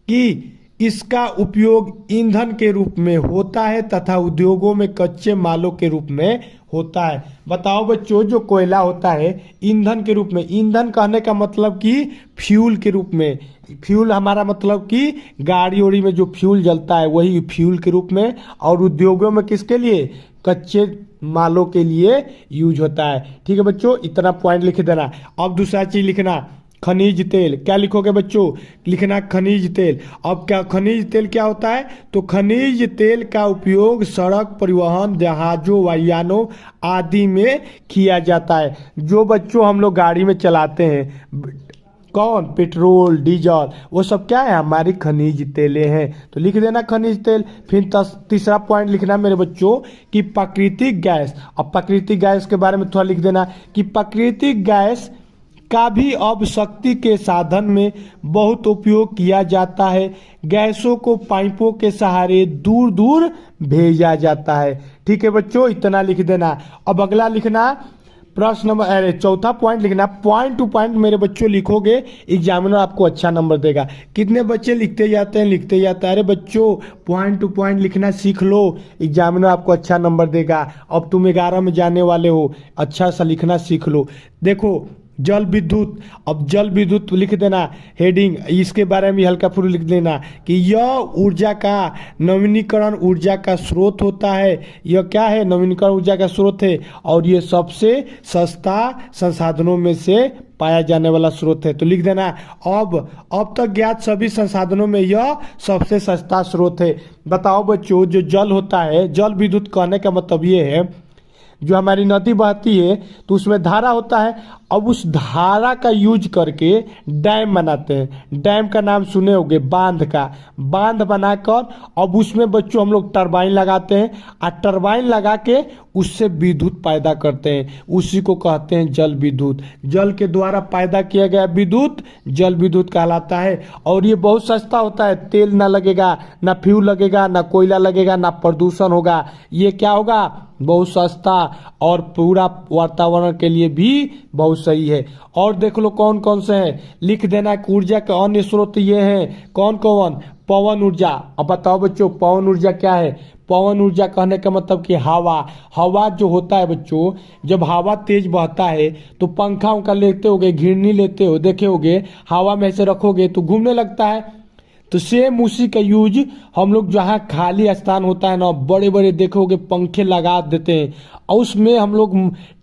कि इसका उपयोग ईंधन के रूप में होता है तथा उद्योगों में कच्चे मालों के रूप में होता है। बताओ बच्चों, जो कोयला होता है ईंधन के रूप में, ईंधन कहने का मतलब कि फ्यूल के रूप में, फ्यूल हमारा मतलब कि गाड़ी उड़ी में जो फ्यूल जलता है वही फ्यूल के रूप में, और उद्योगों में किसके लिए? कच्चे मालों के लिए यूज होता है। ठीक है बच्चों, इतना पॉइंट लिख देना। अब दूसरा चीज लिखना, खनिज तेल। क्या लिखोगे बच्चों? लिखना खनिज तेल। अब क्या खनिज तेल क्या होता है? तो खनिज तेल का उपयोग सड़क परिवहन, जहाजों, वायुयानों आदि में किया जाता है। जो बच्चों हम लोग गाड़ी में चलाते हैं, कौन? पेट्रोल, डीजल, वो सब क्या है? हमारी खनिज तेलें हैं। तो लिख देना खनिज तेल। फिर तीसरा पॉइंट लिखना मेरे बच्चों कि प्राकृतिक गैस। अब प्राकृतिक गैस के बारे में थोड़ा लिख देना कि प्राकृतिक गैस का भी अब शक्ति के साधन में बहुत उपयोग किया जाता है। गैसों को पाइपों के सहारे दूर दूर भेजा जाता है। ठीक है बच्चों, इतना लिख देना। अब अगला लिखना प्रश्न नंबर चौथा पॉइंट लिखना। पॉइंट टू पॉइंट मेरे बच्चों लिखोगे, एग्जामिनर आपको अच्छा नंबर देगा। कितने बच्चे लिखते जाते हैं? अरे बच्चों पॉइंट टू पॉइंट लिखना सीख लो, एग्जामिनर आपको अच्छा नंबर देगा। अब तुम 11 में जाने वाले हो, अच्छा सा लिखना सीख लो। देखो जल विद्युत, अब जल विद्युत लिख देना हेडिंग, इसके बारे में हल्का फुल्का लिख देना कि यह ऊर्जा का नवीनीकरण ऊर्जा का स्रोत होता है। यह क्या है? नवीनीकरण ऊर्जा का स्रोत है, और ये सबसे सस्ता संसाधनों में से पाया जाने वाला स्रोत है। तो लिख देना अब तक ज्ञात सभी संसाधनों में यह सबसे सस्ता स्रोत है। बताओ बच्चों, जो जल होता है, जल विद्युत कहने का मतलब ये है जो हमारी नदी बहती है तो उसमें धारा होता है। अब उस धारा का यूज करके डैम बनाते हैं। डैम का नाम सुने होंगे, बांध का। बांध बनाकर अब उसमें बच्चों हम लोग टरबाइन लगाते हैं और टरबाइन लगा के उससे विद्युत पैदा करते हैं। उसी को कहते हैं जल विद्युत। जल के द्वारा पैदा किया गया विद्युत जल विद्युत कहलाता है। और ये बहुत सस्ता होता है, तेल ना लगेगा, ना फ्यूल लगेगा, ना कोयला लगेगा, ना प्रदूषण होगा। ये क्या होगा, बहुत सस्ता और पूरा वातावरण के लिए भी बहुत सही है। और देख लो कौन कौन से हैं, लिख देना कि ऊर्जा के अन्य स्रोत ये हैं। कौन कौन? पवन ऊर्जा। अब बताओ बच्चों, पवन ऊर्जा क्या है? पवन ऊर्जा कहने का मतलब कि हवा। हवा जो होता है बच्चों, जब हवा तेज बहता है तो पंखा उनका लेते होगे, घिरनी लेते हो, देखे होगे, हवा में ऐसे रखोगे तो घूमने लगता है। तो सेम उसी का यूज हम लोग जहाँ खाली स्थान होता है ना, बड़े बड़े देखोगे पंखे लगा देते हैं और उसमें हम लोग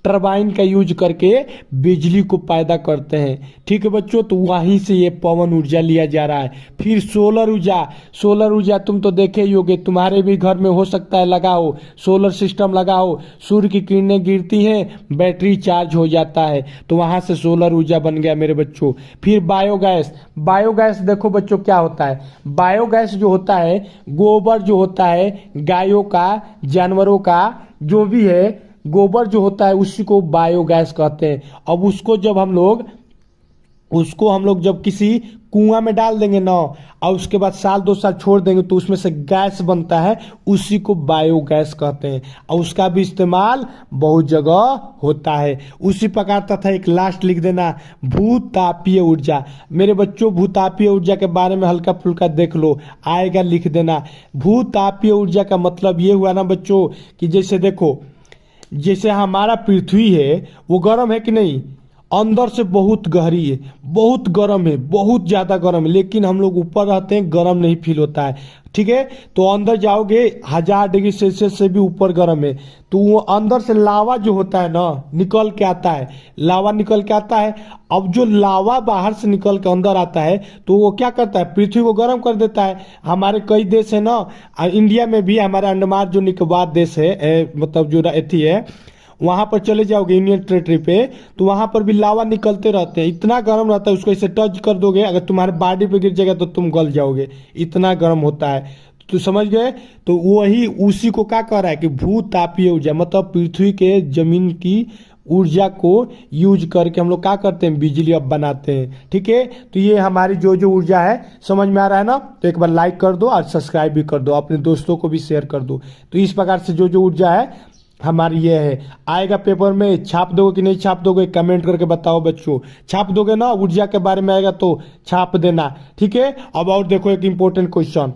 टरबाइन का यूज करके बिजली को पैदा करते हैं। ठीक है बच्चों, तो वहीं से ये पवन ऊर्जा लिया जा रहा है। फिर सोलर ऊर्जा। सोलर ऊर्जा तुम तो देखे ही होगे, तुम्हारे भी घर में हो सकता है लगाओ, सोलर सिस्टम लगाओ, सूर्य की किरणें गिरती हैं, बैटरी चार्ज हो जाता है, तो वहां से सोलर ऊर्जा बन गया मेरे बच्चों। फिर बायोगैस। बायोगैस देखो बच्चों क्या होता है। बायोगैस जो होता है, गोबर जो होता है गायों का, जानवरों का, जो भी है गोबर जो होता है उसी को बायोगैस कहते हैं। अब उसको जब किसी कुआं में डाल देंगे ना और उसके बाद साल 2 साल छोड़ देंगे तो उसमें से गैस बनता है, उसी को बायोगैस कहते हैं। और उसका भी इस्तेमाल बहुत जगह होता है। उसी प्रकार तथा एक लास्ट लिख देना, भूतापीय ऊर्जा। मेरे बच्चों भूतापीय ऊर्जा के बारे में हल्का फुल्का देख लो, आएगा लिख देना। भूतापीय ऊर्जा का मतलब ये हुआ ना बच्चों कि जैसे देखो, जैसे हमारा पृथ्वी है वो गर्म है कि नहीं, अंदर से बहुत गहरी है, बहुत गर्म है, बहुत ज़्यादा गर्म है, लेकिन हम लोग ऊपर रहते हैं, गर्म नहीं फील होता है। ठीक है, तो अंदर जाओगे 1000 डिग्री सेल्सियस से भी ऊपर गर्म है, तो वो अंदर से लावा जो होता है ना निकल के आता है, लावा निकल के आता है। अब जो लावा बाहर से निकल के अंदर आता है तो वो क्या करता है, पृथ्वी को गर्म कर देता है। हमारे कई देश है ना, इंडिया में भी हमारा अंडमान जो निकोबार देश है, मतलब जो एथी है, वहां पर चले जाओगे यूनियन टेरिटरी पे तो वहां पर भी लावा निकलते रहते हैं। इतना गर्म रहता है, उसको ऐसे टच कर दोगे, अगर तुम्हारे बॉडी पे गिर जाएगा तो तुम गल जाओगे, इतना गर्म होता है। तो समझ गए, तो वही उसी को क्या कह रहा है कि भूतापीय ऊर्जा, मतलब पृथ्वी के जमीन की ऊर्जा को यूज करके हम लोग क्या करते हैं, बिजली अब बनाते हैं। ठीक है, तो ये हमारी जो जो ऊर्जा है समझ में आ रहा है ना, तो एक बार लाइक कर दो और सब्सक्राइब भी कर दो, अपने दोस्तों को भी शेयर कर दो। तो इस प्रकार से जो जो ऊर्जा है हमारी ये है। आएगा पेपर में, छाप दोगे कि नहीं छाप दोगे कमेंट करके बताओ बच्चों। छाप दोगे ना, ऊर्जा के बारे में आएगा तो छाप देना। ठीक है, अब और देखो एक इंपॉर्टेंट क्वेश्चन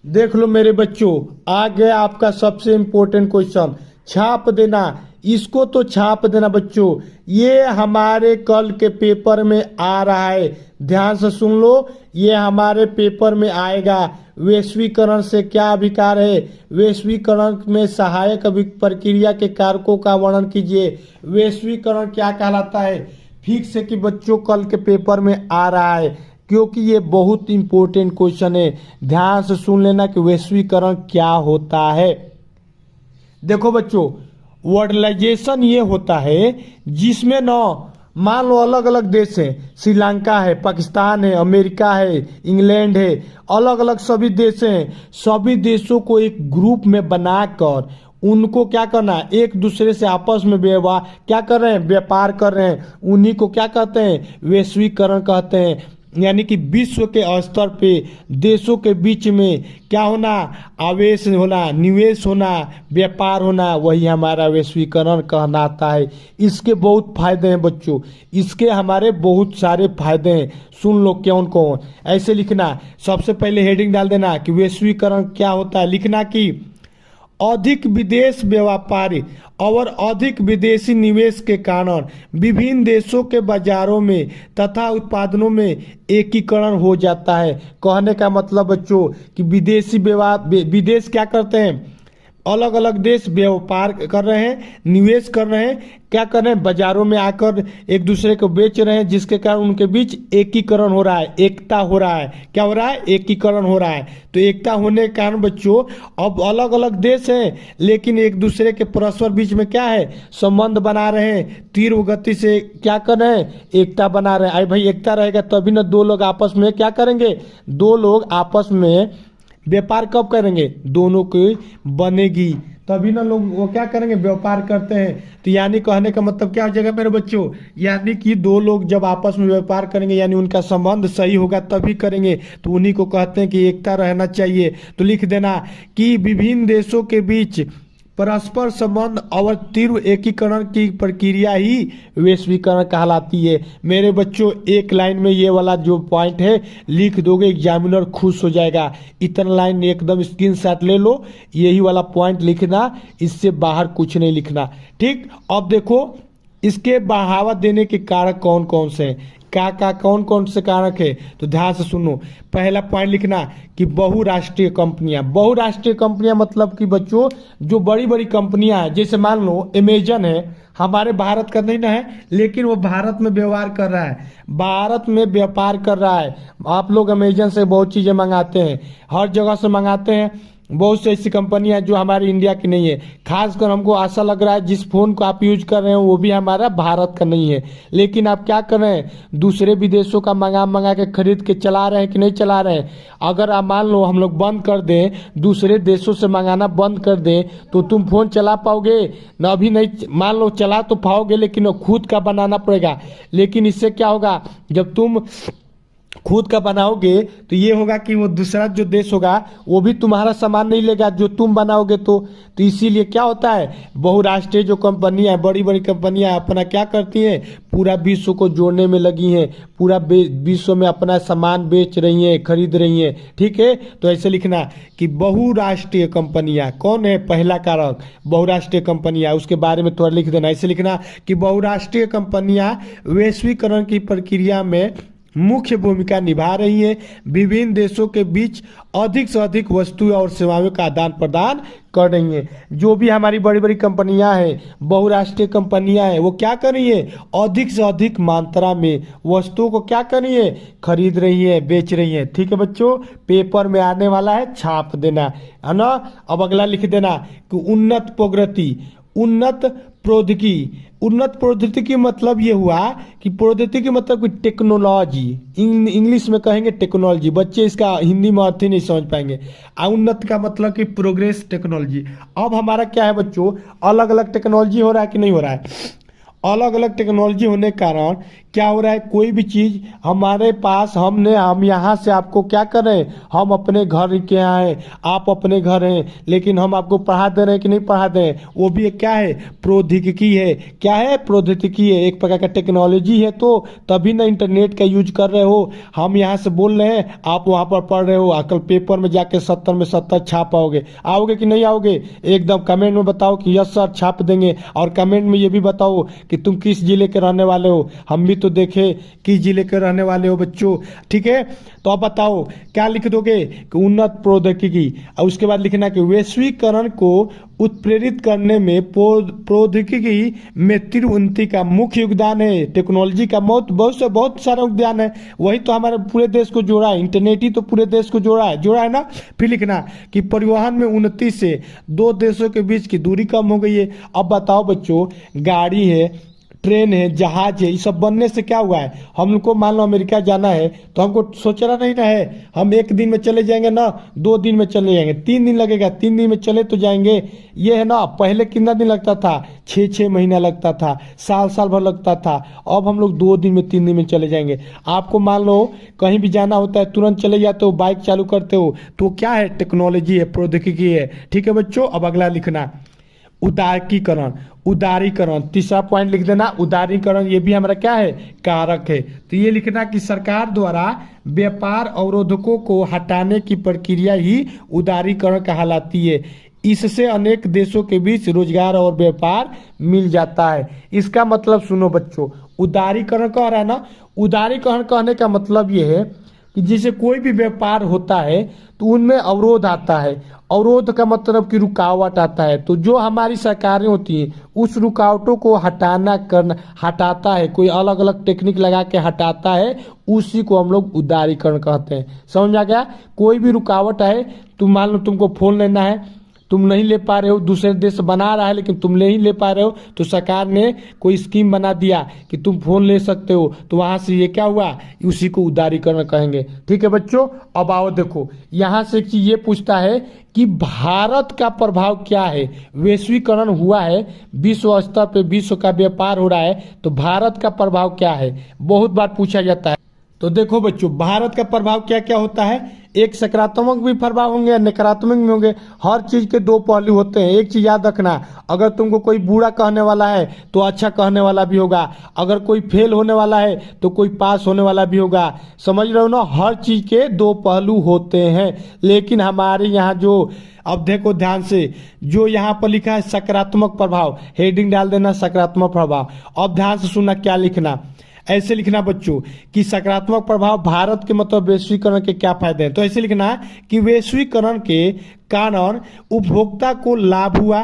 देख लो मेरे बच्चों, आ गया आपका सबसे इंपॉर्टेंट क्वेश्चन, छाप देना। इसको तो छाप देना बच्चों, ये हमारे कल के पेपर में आ रहा है, ध्यान से सुन लो, ये हमारे पेपर में आएगा। वैश्वीकरण से क्या अभिकार है, वैश्वीकरण में सहायक प्रक्रिया के कारकों का वर्णन कीजिए। वैश्वीकरण क्या कहलाता है, फिक्स है कि बच्चों कल के पेपर में आ रहा है, क्योंकि ये बहुत इंपॉर्टेंट क्वेश्चन है। ध्यान से सुन लेना कि वैश्वीकरण क्या होता है। देखो बच्चों, वर्ल्डलाइजेशन ये होता है जिसमें न मान लो अलग अलग देश हैं, श्रीलंका है, पाकिस्तान है, अमेरिका है, इंग्लैंड है, अलग अलग सभी देश हैं। सभी देशों को एक ग्रुप में बनाकर उनको क्या करना है, एक दूसरे से आपस में व्यवहार क्या कर रहे हैं, व्यापार कर रहे हैं, उन्हीं को क्या कहते हैं, वैश्वीकरण कहते हैं। यानी कि विश्व के स्तर पे देशों के बीच में क्या होना, आवेश होना, निवेश होना, व्यापार होना, वही हमारा वैश्वीकरण कहलाता है। इसके बहुत फायदे हैं बच्चों, इसके हमारे बहुत सारे फायदे हैं, सुन लो कौन कौन। ऐसे लिखना, सबसे पहले हेडिंग डाल देना कि वैश्वीकरण क्या होता है, लिखना कि अधिक विदेश व्यापार और अधिक विदेशी निवेश के कारण विभिन्न देशों के बाजारों में तथा उत्पादनों में एकीकरण हो जाता है। कहने का मतलब बच्चों कि विदेश क्या करते हैं, अलग अलग देश व्यापार कर रहे हैं, निवेश कर रहे हैं, क्या कर रहे हैं, बाजारों में आकर एक दूसरे को बेच रहे हैं, जिसके कारण उनके बीच एकीकरण हो रहा है, एकता हो रहा है। क्या हो रहा है? एकीकरण हो रहा है। तो एकता होने के कारण बच्चों अब अलग अलग देश हैं, लेकिन एक दूसरे के परस्पर बीच में क्या है, संबंध बना रहे हैं, तीव्र गति से क्या कर रहे हैं, एकता बना रहे हैं। अरे भाई एकता रहेगा तभी ना दो लोग आपस में क्या करेंगे, दो लोग आपस में व्यापार कब करेंगे, दोनों की बनेगी तभी ना लोग वो क्या करेंगे, व्यापार करते हैं। तो यानी कहने का मतलब क्या हो जाएगा मेरे बच्चों, यानी कि दो लोग जब आपस में व्यापार करेंगे यानी उनका संबंध सही होगा तभी करेंगे, तो उन्हीं को कहते हैं कि एकता रहना चाहिए। तो लिख देना कि विभिन्न देशों के बीच परस्पर संबंध और तीव्र एकीकरण की प्रक्रिया ही वैश्वीकरण कहलाती है। मेरे बच्चों एक लाइन में ये वाला जो पॉइंट है लिख दोगे, एग्जामिनर खुश हो जाएगा। इतना लाइन एकदम स्क्रीनशॉट ले लो, यही वाला पॉइंट लिखना, इससे बाहर कुछ नहीं लिखना। ठीक, अब देखो इसके बढ़ावा देने के कारक कौन कौन से हैं, क्या कौन कौन से कारक है, तो ध्यान से सुनो। पहला पॉइंट लिखना कि बहुराष्ट्रीय कंपनियां मतलब कि बच्चों जो बड़ी बड़ी कंपनियां हैं, जैसे मान लो अमेजन है, हमारे भारत का नहीं ना है, लेकिन वो भारत में व्यवहार कर रहा है, भारत में व्यापार कर रहा है। आप लोग अमेजन से बहुत चीज़ें मंगाते हैं, हर जगह से मंगाते हैं। बहुत सी ऐसी कंपनियां हैं जो हमारे इंडिया की नहीं है। खासकर हमको आशा लग रहा है जिस फोन को आप यूज कर रहे हैं वो भी हमारा भारत का नहीं है, लेकिन आप क्या कर रहे हैं, दूसरे विदेशों का मंगा के खरीद के चला रहे हैं कि नहीं चला रहे हैं। अगर आप मान लो हम लोग बंद कर दें, दूसरे देशों से मंगाना बंद कर दें, तो तुम फोन चला पाओगे ना? अभी नहीं, मान लो चला तो पाओगे लेकिन खुद का बनाना पड़ेगा। लेकिन इससे क्या होगा, जब तुम खुद का बनाओगे तो ये होगा कि वो दूसरा जो देश होगा वो भी तुम्हारा सामान नहीं लेगा जो तुम बनाओगे। तो इसीलिए क्या होता है, बहुराष्ट्रीय जो कंपनियां, बड़ी बड़ी कंपनियां अपना क्या करती हैं, पूरा विश्व को जोड़ने में लगी हैं, पूरा विश्व में अपना सामान बेच रही हैं, खरीद रही हैं। ठीक है, तो ऐसे लिखना कि बहुराष्ट्रीय कंपनियां कौन है, पहला कारक बहुराष्ट्रीय कंपनियां, उसके बारे में थोड़ा लिख देना। ऐसे लिखना कि बहुराष्ट्रीय कंपनियां वैश्वीकरण की प्रक्रिया में मुख्य भूमिका निभा रही हैं, विभिन्न देशों के बीच अधिक से अधिक वस्तुएं और सेवाओं का आदान प्रदान कर रही हैं। जो भी हमारी बड़ी बड़ी कंपनियां हैं, बहुराष्ट्रीय कंपनियां हैं, वो क्या कर रही हैं, अधिक से अधिक मात्रा में वस्तुओं को क्या कर रही हैं, खरीद रही हैं, बेच रही हैं। ठीक है बच्चों, पेपर में आने वाला है, छाप देना है ना। अब अगला लिख देना कि उन्नत प्रगति, उन्नत प्रौद्योगिकी मतलब ये हुआ कि प्रौद्योगिकी मतलब कि टेक्नोलॉजी, इंग्लिश में कहेंगे टेक्नोलॉजी, बच्चे इसका हिंदी में अर्थ ही नहीं समझ पाएंगे। उन्नत का मतलब कि प्रोग्रेस टेक्नोलॉजी। अब हमारा क्या है बच्चों, अलग अलग टेक्नोलॉजी हो रहा है कि नहीं हो रहा है, अलग अलग टेक्नोलॉजी होने के कारण क्या हो रहा है, कोई भी चीज़ हमारे पास हम यहाँ से आपको क्या कर रहे हैं, हम अपने घर के यहाँ हैं, आप अपने घर हैं, लेकिन हम आपको पढ़ा दे रहे हैं कि नहीं पढ़ा दे रहे हैं, वो भी एक क्या है, प्रौद्योगिकी है। क्या है, प्रौद्योगिकी है, एक प्रकार का टेक्नोलॉजी है। तो तभी ना इंटरनेट का यूज कर रहे हो, हम यहाँ से बोल रहे हैं, आप वहाँ पर पढ़ रहे हो, कल पेपर में जाके 70 में 70 छाप पाओगे, आओगे कि नहीं आओगे, एकदम कमेंट में बताओ कि यस सर छाप देंगे। और कमेंट में ये भी बताओ कि तुम किस जिले के रहने वाले हो, हम भी तो देखे किस जिले के रहने वाले हो बच्चों। ठीक है, तो अब बताओ क्या लिख दोगे कि उन्नत प्रौद्योगिकी, और उसके बाद लिखना कि वैश्वीकरण को उत्प्रेरित करने में प्रौद्योगिकी में तीव्र उन्नति का मुख्य योगदान है। टेक्नोलॉजी का बहुत सारा योगदान है, वही तो हमारे पूरे देश को जोड़ा है, इंटरनेट ही तो पूरे देश को जोड़ा है ना। फिर लिखना कि परिवहन में उन्नति से दो देशों के बीच की दूरी कम हो गई है। अब बताओ बच्चों, गाड़ी है, ट्रेन है, जहाज है, ये सब बनने से क्या हुआ है, हम लोग को मान लो अमेरिका जाना है तो हमको सोचना नहीं ना है, हम एक दिन में चले जाएंगे ना, 2 दिन में चले जाएंगे, 3 दिन लगेगा, 3 दिन में चले तो जाएंगे। ये है ना, पहले कितना दिन लगता था, 6 महीना लगता था, साल भर लगता था। अब हम लोग 2 दिन में 3 दिन में चले जाएंगे। आपको मान लो कहीं भी जाना होता है तुरंत चले जाते हो, बाइक चालू करते हो, तो क्या है, टेक्नोलॉजी है, प्रौद्योगिकी है। ठीक है बच्चों, अब अगला लिखना उदारीकरण, तीसरा पॉइंट लिख देना उदारीकरण, ये भी हमारा क्या है, कारक है। तो ये लिखना कि सरकार द्वारा व्यापार अवरोधकों को हटाने की प्रक्रिया ही उदारीकरण कहलाती है। इससे अनेक देशों के बीच रोजगार और व्यापार मिल जाता है। इसका मतलब सुनो बच्चों, उदारीकरण कह रहा है ना, उदारीकरण कहने का मतलब ये है कि जैसे कोई भी व्यापार होता है तो उनमें अवरोध आता है, अवरोध का मतलब कि रुकावट आता है। तो जो हमारी सरकारें होती हैं उस रुकावटों को हटाता है, कोई अलग अलग टेक्निक लगा के हटाता है, उसी को हम लोग उदारीकरण कहते हैं। समझ आ गया? कोई भी रुकावट है, तुम मान लो तुमको फोन लेना है, तुम नहीं ले पा रहे हो, दूसरे देश बना रहा है लेकिन तुम नहीं ले पा रहे हो, तो सरकार ने कोई स्कीम बना दिया कि तुम फोन ले सकते हो, तो वहां से ये क्या हुआ, उसी को उदारीकरण कहेंगे। ठीक है बच्चों, अब आओ देखो, यहाँ से एक चीज ये पूछता है कि भारत का प्रभाव क्या है। वैश्वीकरण हुआ है, विश्व स्तर पे विश्व का व्यापार हो रहा है, तो भारत का प्रभाव क्या है, बहुत बार पूछा जाता है। तो देखो बच्चों, भारत का प्रभाव क्या क्या होता है। एक सकारात्मक भी प्रभाव होंगे, नकारात्मक भी होंगे। हर चीज के दो पहलू होते हैं। एक चीज याद रखना, अगर तुमको कोई बुरा कहने वाला है तो अच्छा कहने वाला भी होगा, अगर कोई फेल होने वाला है तो कोई पास होने वाला भी होगा। समझ रहे हो ना? हर चीज के दो पहलू होते हैं। लेकिन हमारे यहाँ जो, अब देखो ध्यान से, जो यहाँ पर लिखा है सकारात्मक प्रभाव, हेडिंग डाल देना सकारात्मक प्रभाव। अब ध्यान से सुनना क्या लिखना, ऐसे लिखना बच्चों कि सकारात्मक प्रभाव भारत के मतलब वैश्वीकरण के क्या फायदे हैं। तो ऐसे लिखना है कि वैश्वीकरण के कारण उपभोक्ता को लाभ हुआ,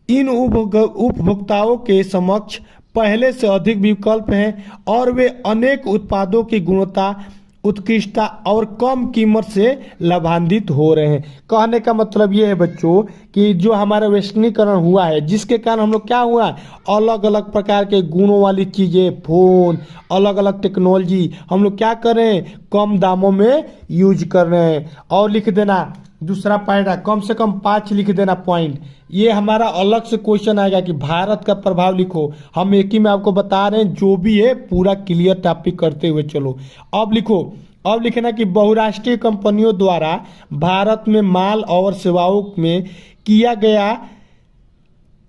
इन उपभोक्ताओं के समक्ष पहले से अधिक विकल्प हैं और वे अनेक उत्पादों की गुणवत्ता, उत्कृष्टता और कम कीमत से लाभान्वित हो रहे हैं। कहने का मतलब ये है बच्चों कि जो हमारा वैश्वीकरण हुआ है, जिसके कारण हम लोग क्या हुआ, अलग अलग प्रकार के गुणों वाली चीजें, फोन, अलग अलग टेक्नोलॉजी हम लोग क्या कर रहे हैं, कम दामों में यूज कर रहे हैं। और लिख देना दूसरा पैरा, कम से कम 5 लिख देना पॉइंट। ये हमारा अलग से क्वेश्चन आएगा कि भारत का प्रभाव लिखो। हम एक ही में आपको बता रहे हैं, जो भी है पूरा क्लियर टॉपिक करते हुए चलो। अब लिखो, अब लिखना कि बहुराष्ट्रीय कंपनियों द्वारा भारत में माल और सेवाओं में किया गया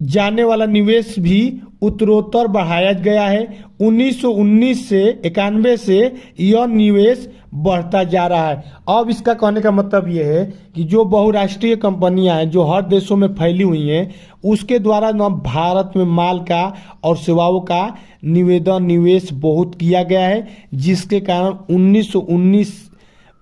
जाने वाला निवेश भी उत्तरोत्तर बढ़ाया गया है। 1919 से 91 से यह निवेश बढ़ता जा रहा है। अब इसका कहने का मतलब यह है कि जो बहुराष्ट्रीय कंपनियां हैं जो हर देशों में फैली हुई हैं, उसके द्वारा न भारत में माल का और सेवाओं का निवेश बहुत किया गया है, जिसके कारण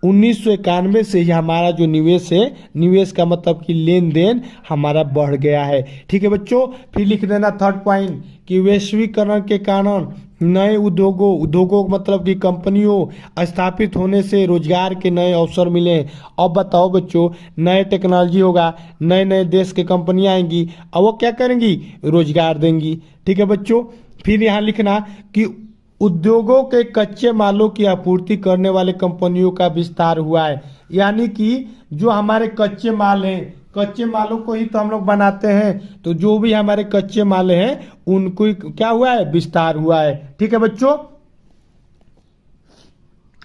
1991 से ही हमारा जो निवेश है, निवेश का मतलब कि लेन देन हमारा बढ़ गया है। ठीक है बच्चों, फिर लिख देना थर्ड पॉइंट कि वैश्वीकरण के कारण नए उद्योगों मतलब कि कंपनियों स्थापित होने से रोजगार के नए अवसर मिले हैं। अब बताओ बच्चों, नए टेक्नोलॉजी होगा, नए नए देश की कंपनियां आएंगी, अब वो क्या करेंगी, रोजगार देंगी। ठीक है बच्चों, फिर यहाँ लिखना कि उद्योगों के कच्चे मालों की आपूर्ति करने वाले कंपनियों का विस्तार हुआ है। यानी कि जो हमारे कच्चे माल हैं, कच्चे मालों को ही तो हम लोग बनाते हैं, तो जो भी हमारे कच्चे माल हैं उनको क्या हुआ है, विस्तार हुआ है। ठीक है बच्चों,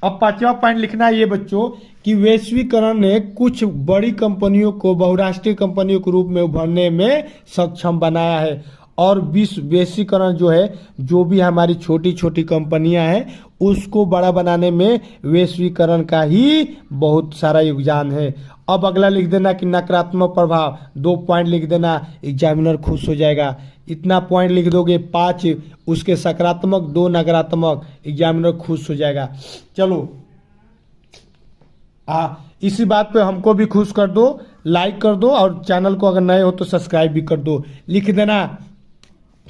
अब 5वां पॉइंट लिखना है ये बच्चों कि वैश्वीकरण ने कुछ बड़ी कंपनियों को बहुराष्ट्रीय कंपनियों के रूप में उभरने में सक्षम बनाया है। और वैश्वीकरण जो है, जो भी हमारी छोटी छोटी कंपनियां हैं उसको बड़ा बनाने में वैश्वीकरण का ही बहुत सारा योगदान है। अब अगला लिख देना कि नकारात्मक प्रभाव, 2 पॉइंट लिख देना, एग्जामिनर खुश हो जाएगा। इतना पॉइंट लिख दोगे 5, उसके सकारात्मक 2 नकारात्मक, एग्जामिनर खुश हो जाएगा। चलो इसी बात पे हमको भी खुश कर दो, लाइक कर दो और चैनल को अगर नए हो तो सब्सक्राइब भी कर दो। लिख देना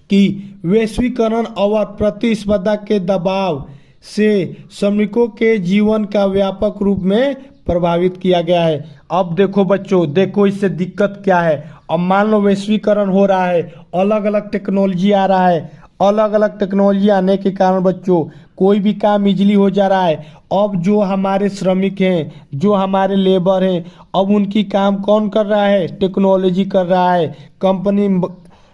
कि वैश्वीकरण और प्रतिस्पर्धा के दबाव से श्रमिकों के जीवन का व्यापक रूप में प्रभावित किया गया है। अब देखो बच्चों, देखो इससे दिक्कत क्या है। अब मान लो वैश्वीकरण हो रहा है, अलग अलग टेक्नोलॉजी आ रहा है, अलग अलग टेक्नोलॉजी आने के कारण बच्चों कोई भी काम इजीली हो जा रहा है। अब जो हमारे श्रमिक हैं, जो हमारे लेबर हैं, अब उनकी काम कौन कर रहा है, टेक्नोलॉजी कर रहा है, कंपनी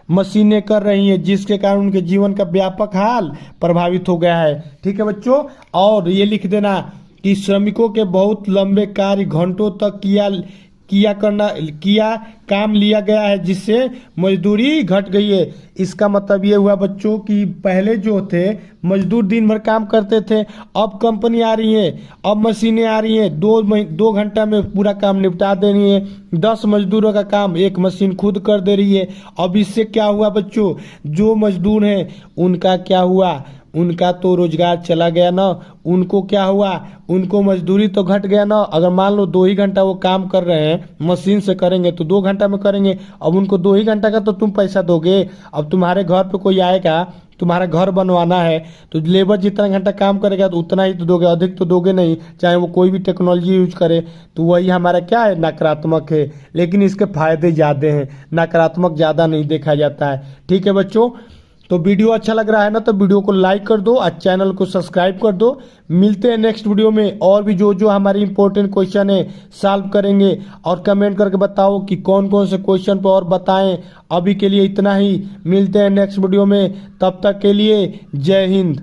मशीनें कर रही हैं, जिसके कारण उनके जीवन का व्यापक हाल प्रभावित हो गया है। ठीक है बच्चों, और ये लिख देना कि श्रमिकों के बहुत लंबे कार्य घंटों तक काम लिया गया है, जिससे मजदूरी घट गई है। इसका मतलब ये हुआ बच्चों कि पहले जो थे मजदूर दिन भर काम करते थे, अब कंपनी आ रही है, अब मशीनें आ रही हैं, 2 घंटा में पूरा काम निपटा दे रही है। 10 मजदूरों का काम एक मशीन खुद कर दे रही है। अब इससे क्या हुआ बच्चों, जो मजदूर हैं उनका क्या हुआ, उनका तो रोजगार चला गया ना, उनको क्या हुआ, उनको मजदूरी तो घट गया ना। अगर मान लो 2 ही घंटा वो काम कर रहे हैं, मशीन से करेंगे तो 2 घंटा में करेंगे। अब उनको 2 ही घंटा का तो तुम पैसा दोगे। अब तुम्हारे घर पे कोई आएगा, तुम्हारा घर बनवाना है तो लेबर जितना घंटा काम करेगा तो उतना ही तो दोगे, अधिक तो दोगे नहीं, चाहे वो कोई भी टेक्नोलॉजी यूज करे। तो वही हमारा क्या है, नकारात्मक है। लेकिन इसके फायदे ज़्यादा हैं, नकारात्मक ज़्यादा नहीं देखा जाता है। ठीक है बच्चों, तो वीडियो अच्छा लग रहा है ना तो वीडियो को लाइक कर दो और चैनल को सब्सक्राइब कर दो। मिलते हैं नेक्स्ट वीडियो में, और भी जो हमारी इंपॉर्टेंट क्वेश्चन है सॉल्व करेंगे। और कमेंट करके बताओ कि कौन कौन से क्वेश्चन पर और बताएं। अभी के लिए इतना ही, मिलते हैं नेक्स्ट वीडियो में, तब तक के लिए जय हिंद।